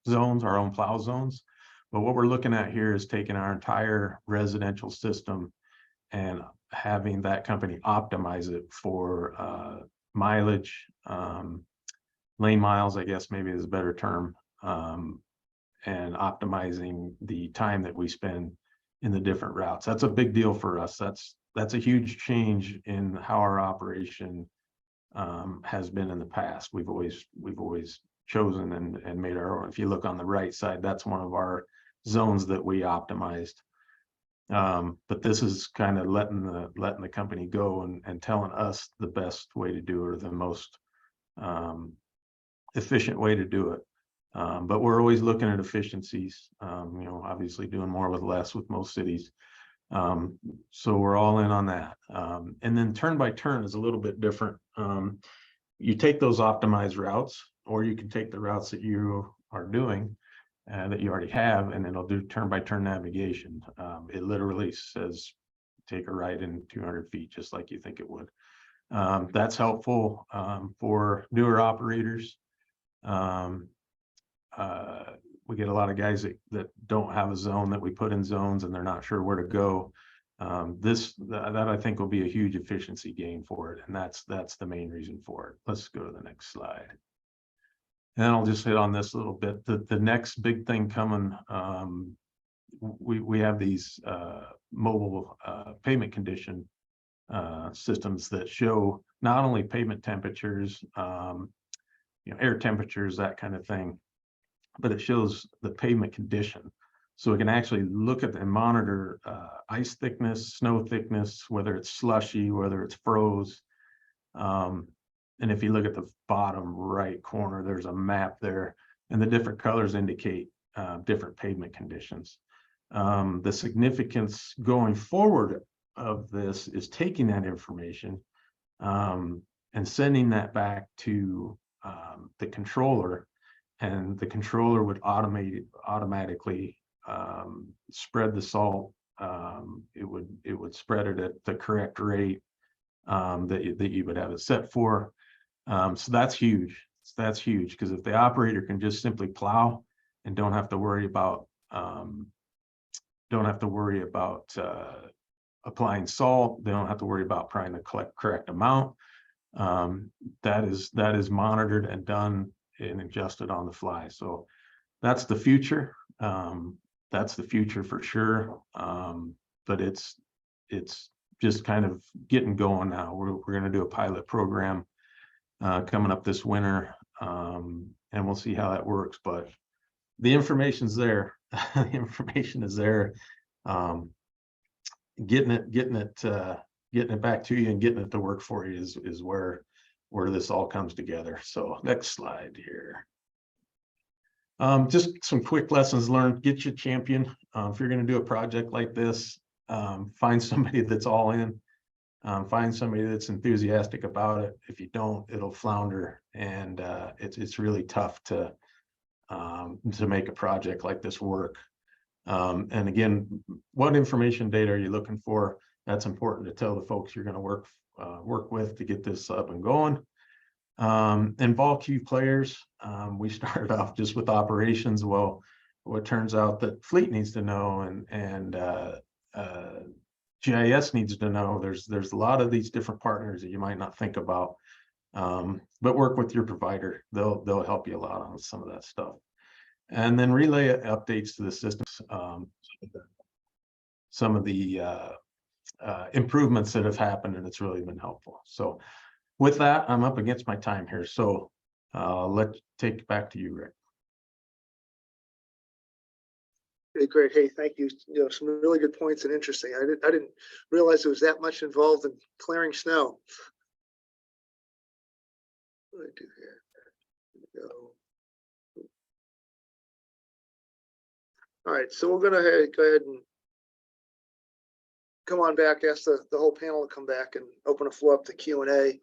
zones, our own plow zones. But what we're looking at here is taking our entire residential system and having that company optimize it for mileage, lane miles, I guess maybe is a better term, and optimizing the time that we spend in the different routes. That's a big deal for us. That's a huge change in how our operation has been in the past. We've always chosen and made our own. If you look on the right side, that's one of our zones that we optimized. But this is kind of letting the company go and telling us the best way to do it, or the most efficient way to do it. But we're always looking at efficiencies, obviously doing more with less with most cities. So we're all in on that. And then turn by turn is a little bit different. You take those optimized routes, or you can take the routes that you are doing that you already have, and it'll do turn by turn navigation. It literally says take a right in 200 feet, just like you think it would. That's helpful for newer operators. We get a lot of guys that don't have a zone, that we put in zones and they're not sure where to go. That I think will be a huge efficiency gain for it, and that's the main reason for it. Let's go to the next slide. And I'll just hit on this a little bit. The next big thing coming, we have these mobile pavement condition systems that show not only pavement temperatures, air temperatures, that kind of thing, but it shows the pavement condition. So we can actually look at and monitor ice thickness, snow thickness, whether it's slushy, whether it's froze. And if you look at the bottom right corner, there's a map there, and the different colors indicate different pavement conditions. The significance going forward of this is taking that information and sending that back to the controller, and the controller would automatically spread the salt. It would spread it at the correct rate that you would have it set for. So that's huge. That's huge, because if the operator can just simply plow and don't have to worry about applying salt, they don't have to worry about applying the correct amount. That is monitored and done and adjusted on the fly. So that's the future. That's the future for sure. But it's just kind of getting going now. We're going to do a pilot program coming up this winter, and we'll see how that works. But the information's there. The information is there. Getting it back to you and getting it to work for you is where this all comes together. So next slide here. Just some quick lessons learned. Get your champion. If you're going to do a project like this, find somebody that's all in. Find somebody that's enthusiastic about it. If you don't, it'll flounder, and it's really tough to make a project like this work. And again, what information data are you looking for? That's important to tell the folks you're going to work with to get this up and going. Involve key players. We started off just with operations. Well, it turns out that fleet needs to know, and GIS needs to know. There's a lot of these different partners that you might not think about, but work with your provider. They'll help you a lot on some of that stuff. And then relay updates to the systems. Some of the improvements that have happened, and it's really been helpful. So with that, I'm up against my time here. So let's take it back to you, Rick. Okay, great. Hey, thank you. You know, some really good points and interesting. I didn't realize there was that much involved in clearing snow. What do I do here? There we go. All right, so we're gonna go ahead and come on back, ask the whole panel to come back and open the floor up to Q&A.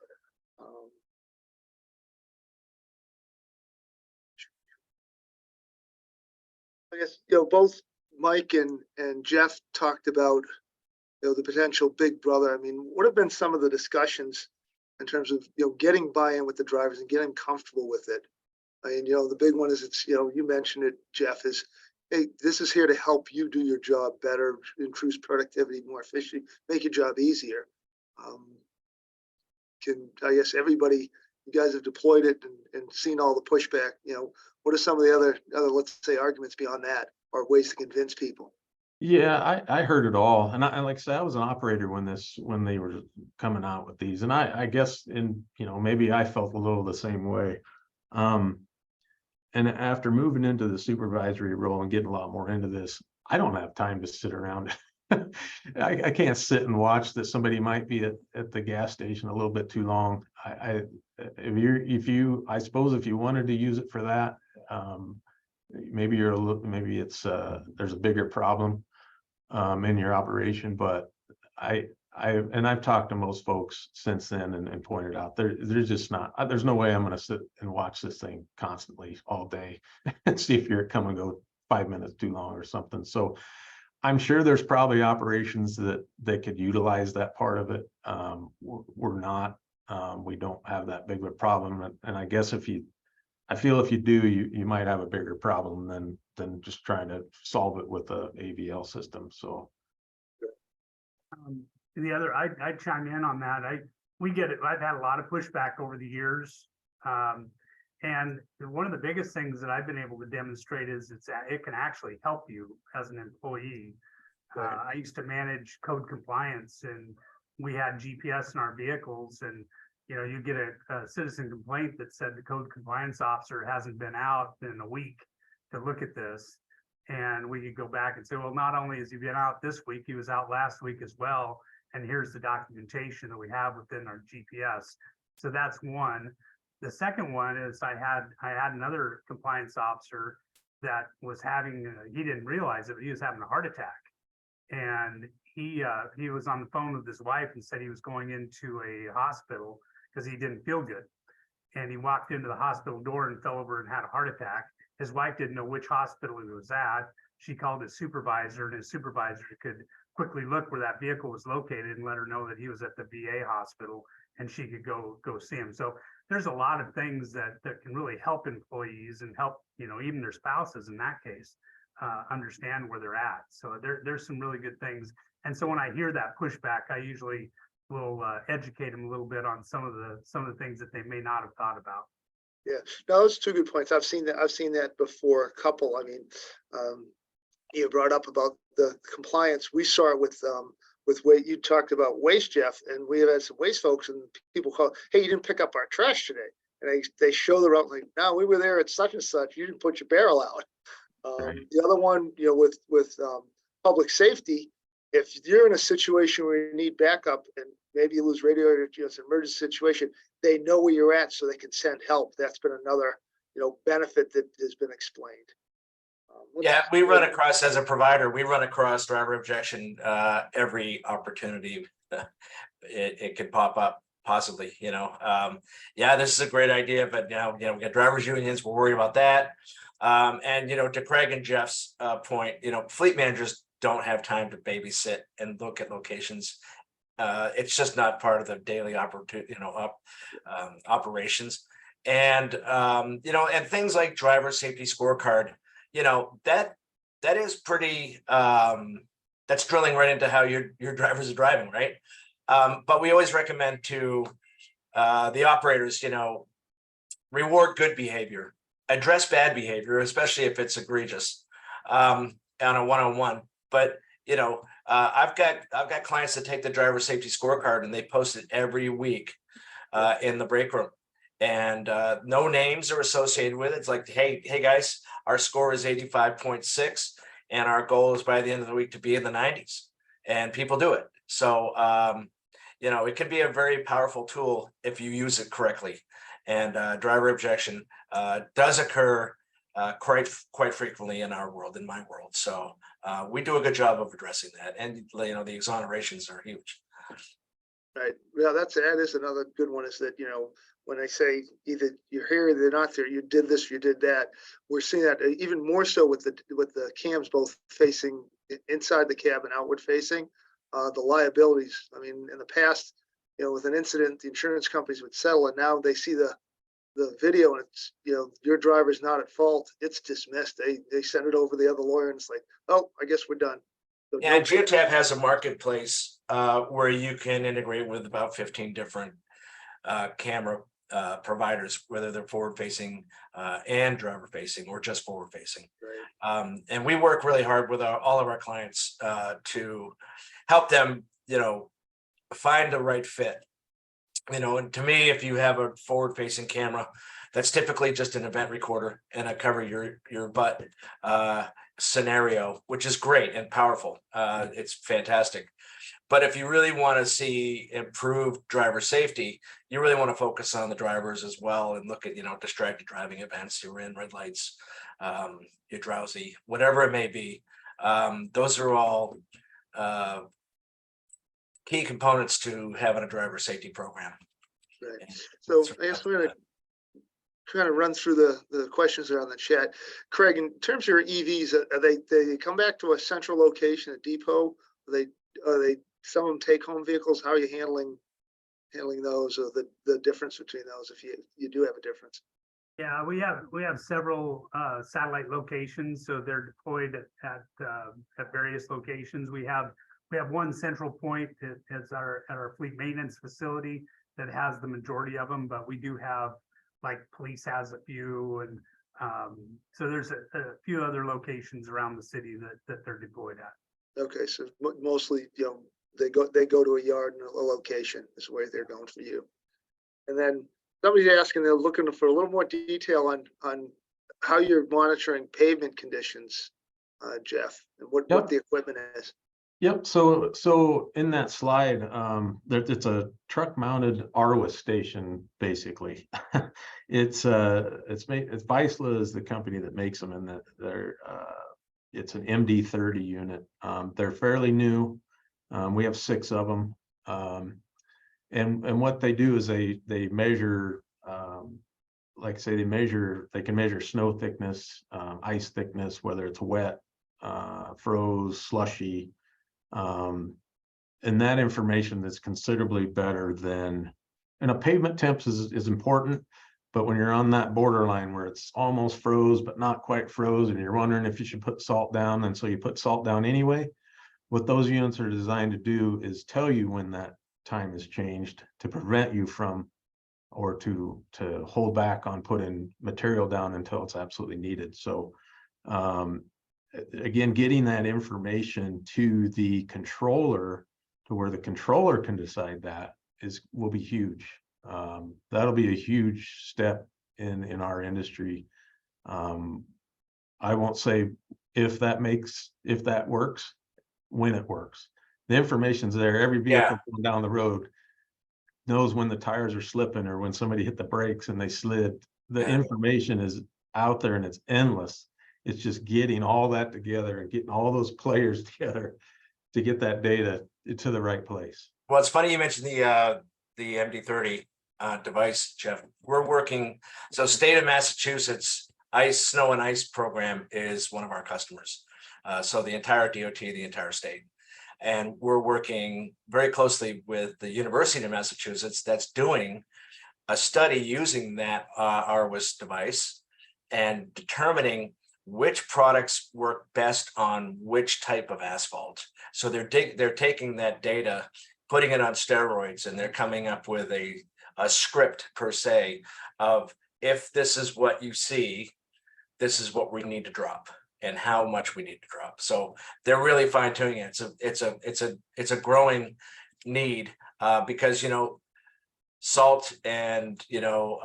I guess, you know, both Mike and Jeff talked about, you know, the potential big brother. I mean, what have been some of the discussions in terms of, you know, getting buy-in with the drivers and getting comfortable with it? I mean, you know, the big one is, it's, you know, you mentioned it, Jeff, is, hey, this is here to help you do your job better, increase productivity, more efficient, make your job easier. I guess everybody, you guys have deployed it and seen all the pushback, you know, what are some of the other, let's say, arguments beyond that, or ways to convince people? Yeah, I heard it all. And I like I said, I was an operator when they were coming out with these. And I guess maybe I felt a little the same way. And after moving into the supervisory role and getting a lot more into this, I don't have time to sit around. I can't sit and watch that somebody might be at the gas station a little bit too long. I suppose if you wanted to use it for that, maybe it's there's a bigger problem in your operation. But I've talked to most folks since then and pointed out there's just not, there's no way I'm going to sit and watch this thing constantly all day and see if you're come and go 5 minutes too long or something. So I'm sure there's probably operations that they could utilize that part of it. We're not, we don't have that big of a problem. And I guess I feel if you do, you might have a bigger problem than just trying to solve it with a AVL system. So. The other, I'd chime in on that. We get it. I've had a lot of pushback over the years. And one of the biggest things that I've been able to demonstrate is it can actually help you as an employee. Right. I used to manage code compliance, and we had GPS in our vehicles, and you get a citizen complaint that said the code compliance officer hasn't been out in a week to look at this. And we could go back and say, well, not only has he been out this week, he was out last week as well. And here's the documentation that we have within our GPS. So that's one. The second one is I had another compliance officer that was having, he didn't realize it, but he was having a heart attack. And he was on the phone with his wife and said he was going into a hospital because he didn't feel good. And he walked into the hospital door and fell over and had a heart attack. His wife didn't know which hospital he was at. She called his supervisor, and his supervisor could quickly look where that vehicle was located and let her know that he was at the VA hospital, and she could go see him. So there's a lot of things that can really help employees and help, even their spouses in that case, understand where they're at. So there's some really good things. And so when I hear that pushback, I usually will educate them a little bit on some of the things that they may not have thought about. Yeah, no, those are two good points. I've seen that before. A couple. I mean, you brought up about the compliance. We saw it with what you talked about waste, Jeff, and we have had some waste folks, and people call, hey, you didn't pick up our trash today, and they show the route like, no, we were there at such and such. You didn't put your barrel out. Right. The other one, with public safety, if you're in a situation where you need backup and maybe you lose radio, or it's an emergency situation, they know where you're at so they can send help. That's been another, benefit that has been explained. Yeah, we run across, as a provider, we run across driver objection every opportunity it could pop up possibly, yeah, this is a great idea, but now, we got drivers unions, we're worried about that. And, to Craig and Jeff's point, fleet managers don't have time to babysit and look at locations. It's just not part of the daily operations. And, and things like driver safety scorecard, that is pretty, that's drilling right into how your drivers are driving, right? But we always recommend to the operators, reward good behavior, address bad behavior, especially if it's egregious, on a one-on-one. But I've got clients that take the driver safety scorecard and they post it every week in the break room, and no names are associated with it. It's like, hey guys, our score is 85.6, and our goal is by the end of the week to be in the 90s, and people do it. So it can be a very powerful tool if you use it correctly. And driver objection does occur quite frequently in our world, in my world. So we do a good job of addressing that, and the exonerations are huge. Right. Yeah, that is another good one, is that, when I say either you're here or they're not there, you did this, you did that. We're seeing that even more so with the cams both facing inside the cab and outward facing. The liabilities. I mean, in the past, with an incident, the insurance companies would settle, and now they see the video and it's, your driver's not at fault. It's dismissed. They send it over to the other lawyer, and it's like, oh, I guess we're done. So Yeah, and Geotab has a marketplace where you can integrate with about 15 different camera providers, whether they're forward-facing and driver-facing, or just forward-facing. Right. And we work really hard with all of our clients to help them, find the right fit. And to me, if you have a forward-facing camera, that's typically just an event recorder and a cover your butt scenario, which is great and powerful. It's fantastic. But if you really want to see improved driver safety, you really want to focus on the drivers as well, and look at, distracted driving events. You're in red lights, you're drowsy, whatever it may be. Those are all key components to having a driver safety program. Right. So I guess we're going to kind of run through the questions that are on the chat. Craig, in terms of your EVs, they come back to a central location, a depot? Are they some of them take home vehicles? How are you handling those, or the difference between those, if you do have a difference? Yeah, we have several satellite locations, so they're deployed at various locations. We have one central point at our fleet maintenance facility that has the majority of them, but we do have, like, police has a few, and so there's a few other locations around the city that they're deployed at. Okay, so mostly, they go to a yard and a location is where they're going for you. And then somebody's asking, they're looking for a little more detail on how you're monitoring pavement conditions, Jeff, and what the equipment is. Yep. So in that slide, it's a truck mounted ARWA station, basically. It's Weissla is the company that makes them, and it's an MD30 unit. They're fairly new. We have 6 of them. And what they do is they measure, like I say, they can measure snow thickness, ice thickness, whether it's wet, froze, slushy. And that information is considerably better than, and a pavement temps is important, but when you're on that borderline where it's almost froze but not quite froze, and you're wondering if you should put salt down, and so you put salt down anyway, what those units are designed to do is tell you when that time has changed, to prevent you from, or to hold back on putting material down until it's absolutely needed. So again, getting that information to the controller, to where the controller can decide that, will be huge. That'll be a huge step in our industry. I won't say if that works, when it works. The information's there. Every vehicle going down the road knows when the tires are slipping, or when somebody hit the brakes and they slid. The information is out there, and it's endless. It's just getting all that together and getting all those players together to get that data to the right place. Well, it's funny you mentioned the MD30 device, Jeff. We're working, so state of Massachusetts snow and ice program is one of our customers. So the entire DOT, the entire state. And we're working very closely with the University of Massachusetts that's doing a study using that RWIS device and determining which products work best on which type of asphalt. So they're taking that data, putting it on steroids, and they're coming up with a script per se of, if this is what you see, this is what we need to drop and how much we need to drop. So they're really fine tuning it. It's a growing need because, you know, salt and, you know,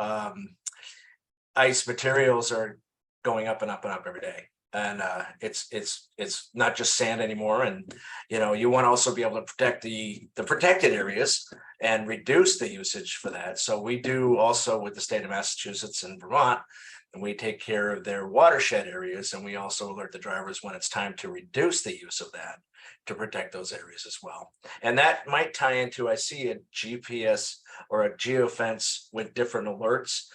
ice materials are going up and up and up every day. And it's not just sand anymore. And, you know, you want to also be able to protect the protected areas and reduce the usage for that. So we do also with the state of Massachusetts and Vermont, and we take care of their watershed areas. And we also alert the drivers when it's time to reduce the use of that to protect those areas as well. And that might tie into, I see a GPS or a geofence with different alerts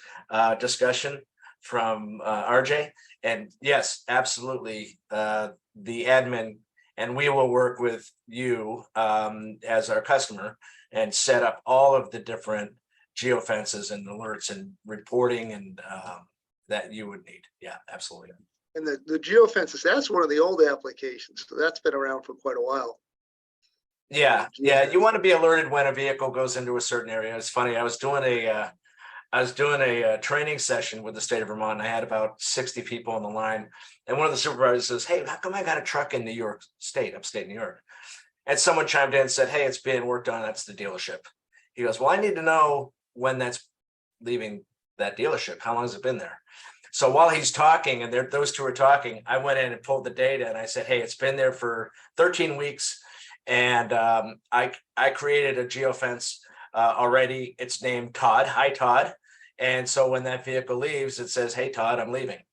discussion from RJ. And yes, absolutely. The admin, and we will work with you as our customer and set up all of the different geofences and alerts and reporting and that you would need. Yeah, absolutely. And the geofences, that's one of the old applications. So that's been around for quite a while. Yeah, yeah. You want to be alerted when a vehicle goes into a certain area. It's funny. I was doing a training session with the state of Vermont. And I had about 60 people on the line, and one of the supervisors says, "Hey, how come I got a truck in New York State, upstate New York?" And someone chimed in and said, "Hey, it's being worked on. That's the dealership." He goes, "Well, I need to know when that's leaving that dealership. How long has it been there?" So while he's talking and those two are talking, I went in and pulled the data and I said, "Hey, it's been there for 13 weeks. And I created a geofence already. It's named Todd. Hi, Todd." And so when that vehicle leaves, it says, "Hey, Todd, I'm leaving,"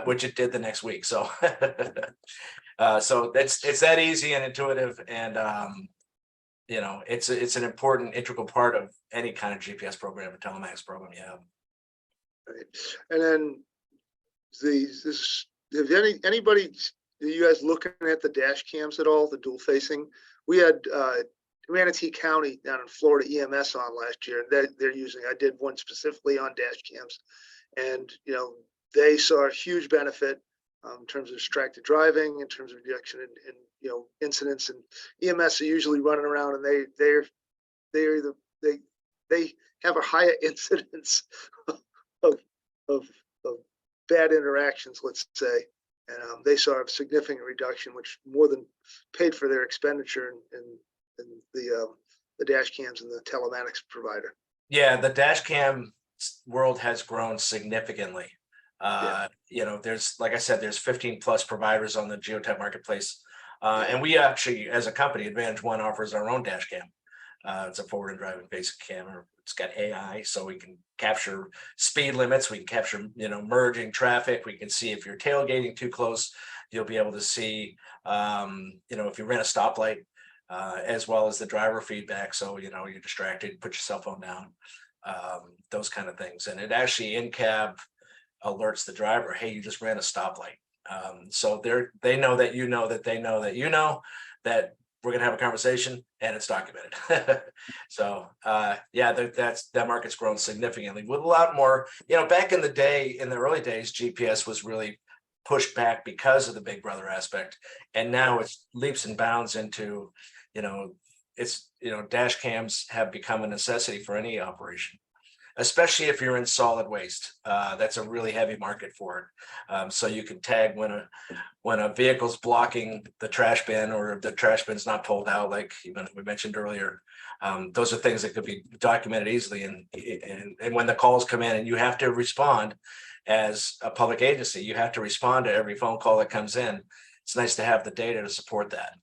which it did the next week. So so it's that easy and intuitive. And you know, it's an important integral part of any kind of GPS program or telematics program you have. Right. And then anybody, are you guys looking at the dash cams at all, the dual facing? We had Manatee County down in Florida EMS on last year, and they're using, I did one specifically on dash cams, and you know, they saw a huge benefit in terms of distracted driving, in terms of reduction in you know, incidents. And EMS are usually running around, and they have a higher incidence of bad interactions, let's say. And they saw a significant reduction, which more than paid for their expenditure in the dash cams and the telematics provider. Yeah, the dash cam world has grown significantly. Yeah. You know, there's, like I said, there's 15 plus providers on the geotech marketplace. And we actually, as a company, Advantage One offers our own dash cam. It's a forward and driving basic camera. It's got AI, so we can capture speed limits. We can capture, you know, merging traffic. We can see if you're tailgating too close. You'll be able to see, you know, if you ran a stoplight, as well as the driver feedback. So, you know, you're distracted, put your cell phone down, those kind of things. And it actually in cab alerts the driver, "Hey, you just ran a stoplight." So they know that you know that they know that you know that we're going to have a conversation, and it's documented. So yeah, that market's grown significantly with a lot more, you know, back in the day, in the early days, GPS was really pushed back because of the big brother aspect. And now it's leaps and bounds into, you know, it's, you know, dash cams have become a necessity for any operation, especially if you're in solid waste. That's a really heavy market for it. So you can tag when a vehicle's blocking the trash bin, or the trash bin's not pulled out, like even we mentioned earlier. Those are things that could be documented easily. And when the calls come in, and you have to respond as a public agency, you have to respond to every phone call that comes in. It's nice to have the data to support that.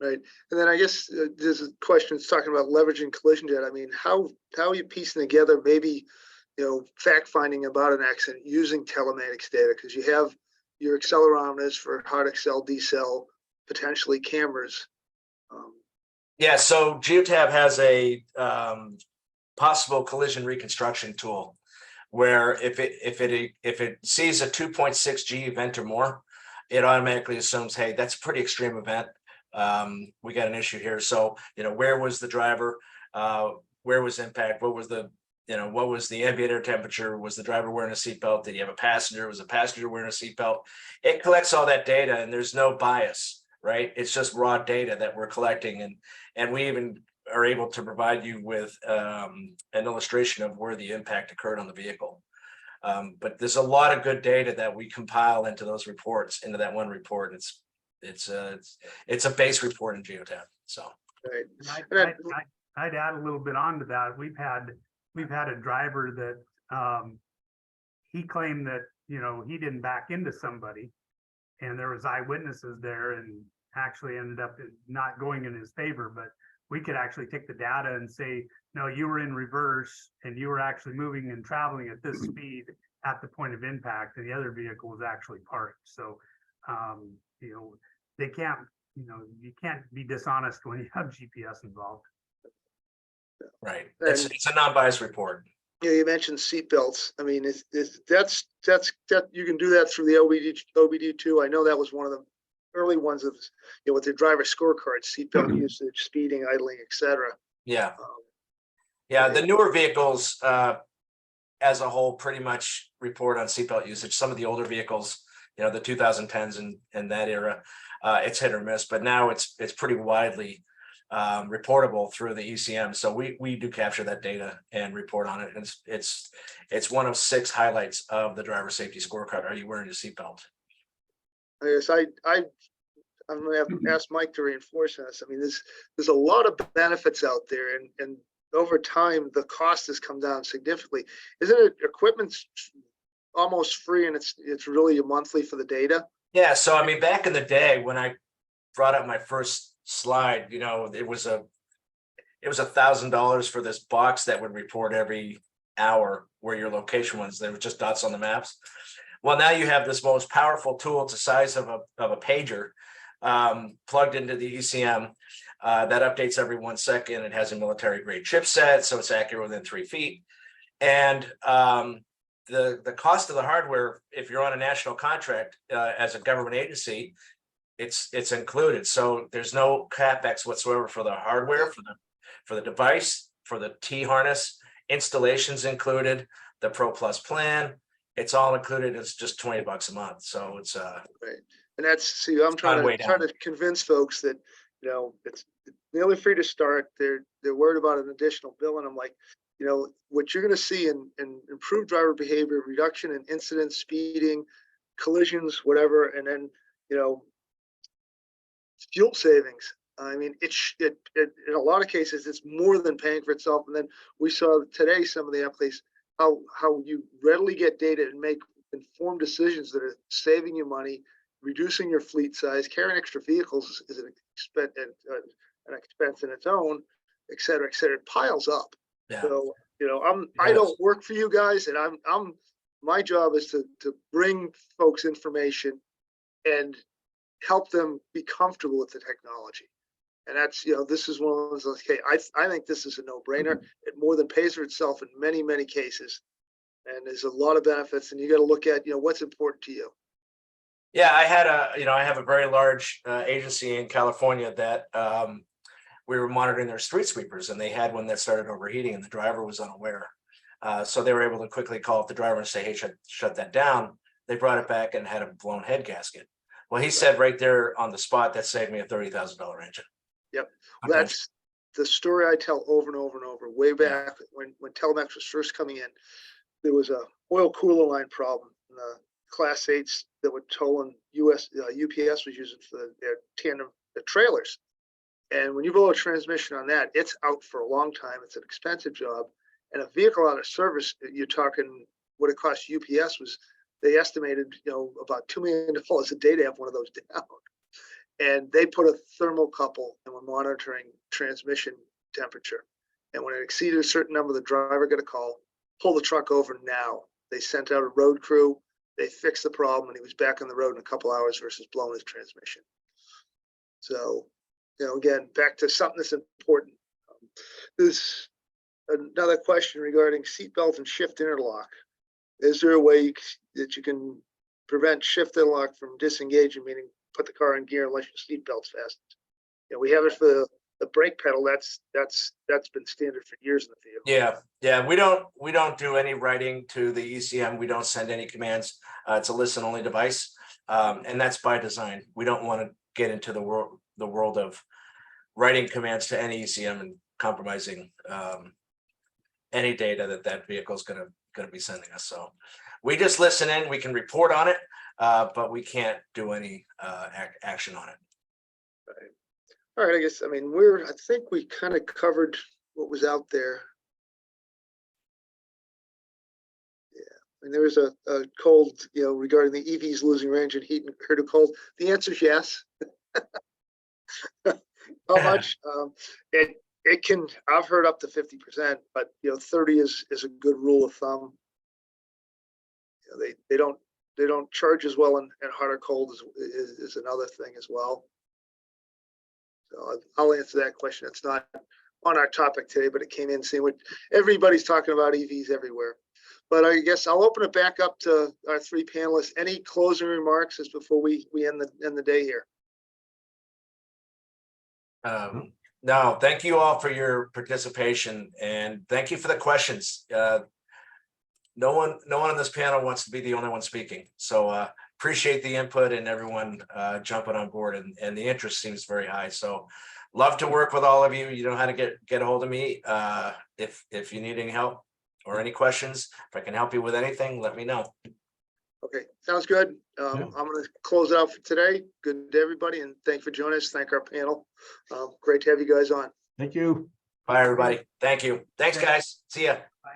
Right. And then I guess there's a question it's talking about leveraging collision data. I mean, how are you piecing together maybe, you know, fact finding about an accident using telematics data? Because you have your accelerometers for hard accel, decel, potentially cameras. Yeah, so Geotab has a possible collision reconstruction tool where if it sees a 2.6 G event or more, it automatically assumes, hey, that's a pretty extreme event. We got an issue here. So, where was the driver? Where was impact? What was the ambient air temperature? Was the driver wearing a seatbelt? Did he have a passenger? Was a passenger wearing a seatbelt? It collects all that data and there's no bias, right? It's just raw data that we're collecting. And we even are able to provide you with an illustration of where the impact occurred on the vehicle. But there's a lot of good data that we compile into those reports, into that one report. It's a base report in Geotab. So Right. And I'd add a little bit onto that. We've had a driver that he claimed that, he didn't back into somebody and there was eyewitnesses there and actually ended up not going in his favor, but we could actually take the data and say, no, you were in reverse and you were actually moving and traveling at this speed at the point of impact and the other vehicle was actually parked. So, they can't, you can't be dishonest when you have GPS involved. right, it's a non-biased report. Yeah, you mentioned seatbelts. I mean, that's you can do that through the OBD2. I know that was one of the early ones of with their driver scorecards, seatbelt usage, speeding, idling, etc. Yeah, yeah. The newer vehicles, as a whole, pretty much report on seatbelt usage. Some of the older vehicles, the 2010s and that era, it's hit or miss. But now it's pretty widely reportable through the ECM. So we do capture that data and report on it. And it's one of 6 highlights of the driver safety scorecard. Are you wearing your seatbelt? Yes, I'm gonna have to ask Mike to reinforce this. I mean, there's a lot of benefits out there, and over time the cost has come down significantly. Isn't it equipment's almost free and it's really a monthly for the data? Yeah. So I mean, back in the day when I brought up my first slide, it was $1,000 for this box that would report every hour where your location was. There were just dots on the maps. Well, now you have this most powerful tool. It's the size of a pager, plugged into the ECM that updates every 1 second. It has a military grade chipset, so it's accurate within 3 feet. And the cost of the hardware, if you're on a national contract as a government agency, it's included. So there's no capex whatsoever for the hardware, for the device, for the T harness. Installations included, the Pro Plus plan. It's all included. It's just $20 a month. So it's right. And that's I'm trying to convince folks that it's nearly free to start. They're worried about an additional bill, and I'm like, what you're going to see in improved driver behavior, reduction in incidents, speeding, collisions, whatever, and then fuel savings. I mean, it in a lot of cases it's more than paying for itself. And then we saw today some of the applications how you readily get data and make informed decisions that are saving you money, reducing your fleet size. Carrying extra vehicles is an expense in its own, et cetera, et cetera. It piles up. Yeah. So I don't work for you guys, and my job is to bring folks information and help them be comfortable with the technology. And that's, this is one of those, okay, I think this is a no-brainer. It more than pays for itself in many, many cases. And there's a lot of benefits, and you got to look at, what's important to you. Yeah, I have a very large agency in California that we were monitoring their street sweepers, and they had one that started overheating and the driver was unaware. So they were able to quickly call up the driver and say, hey, shut that down. They brought it back and had a blown head gasket. Well, he said right there on the spot, that saved me a $30,000 engine. Yep. That's the story I tell over and over and over. Way back when Telematics was first coming in, there was a oil cooler line problem. The Class 8s that were towing UPS was using for their tandem trailers. And when you blow a transmission on that, it's out for a long time. It's an expensive job. And a vehicle out of service, you're talking what it cost UPS was, they estimated, about $2 million a day to have one of those down. And they put a thermocouple and were monitoring transmission temperature. And when it exceeded a certain number, the driver got a call, pull the truck over now. They sent out a road crew. They fixed the problem, and he was back on the road in a couple hours versus blowing his transmission. So again, back to something that's important. There's another question regarding seatbelt and shift interlock. Is there a way that you can prevent shift interlock from disengaging, meaning put the car in gear unless your seatbelt's fastened? We have it for the brake pedal. That's been standard for years in the field. Yeah. We don't do any writing to the ECM. We don't send any commands. It's a listen only device. And that's by design. We don't want to get into the world of writing commands to any ECM and compromising any data that vehicle is going to be sending us. So we just listen in. We can report on it, but we can't do any action on it. Right. All right. I think we kind of covered what was out there. Yeah. There was a cold, regarding the EVs losing range and heat and heard a cold. The answer is yes. How much? It can, I've heard up to 50%, but 30 is a good rule of thumb. They don't charge as well in hot or cold is another thing as well. So I'll answer that question. It's not on our topic today, but it came in seeing what everybody's talking about EVs everywhere. But I guess I'll open it back up to our three panelists. Any closing remarks as before we end the day here? No, thank you all for your participation and thank you for the questions. No one on this panel wants to be the only one speaking. So appreciate the input and everyone jumping on board, and the interest seems very high. So love to work with all of you. You know how to get a hold of me. If you need any help or any questions, if I can help you with anything, let me know. Okay, sounds good. I'm going to close it out for today. Good to everybody, and thank you for joining us. Thank our panel. Great to have you guys on. Thank you. Bye, everybody. Thank you. Thanks, guys. See ya. Bye.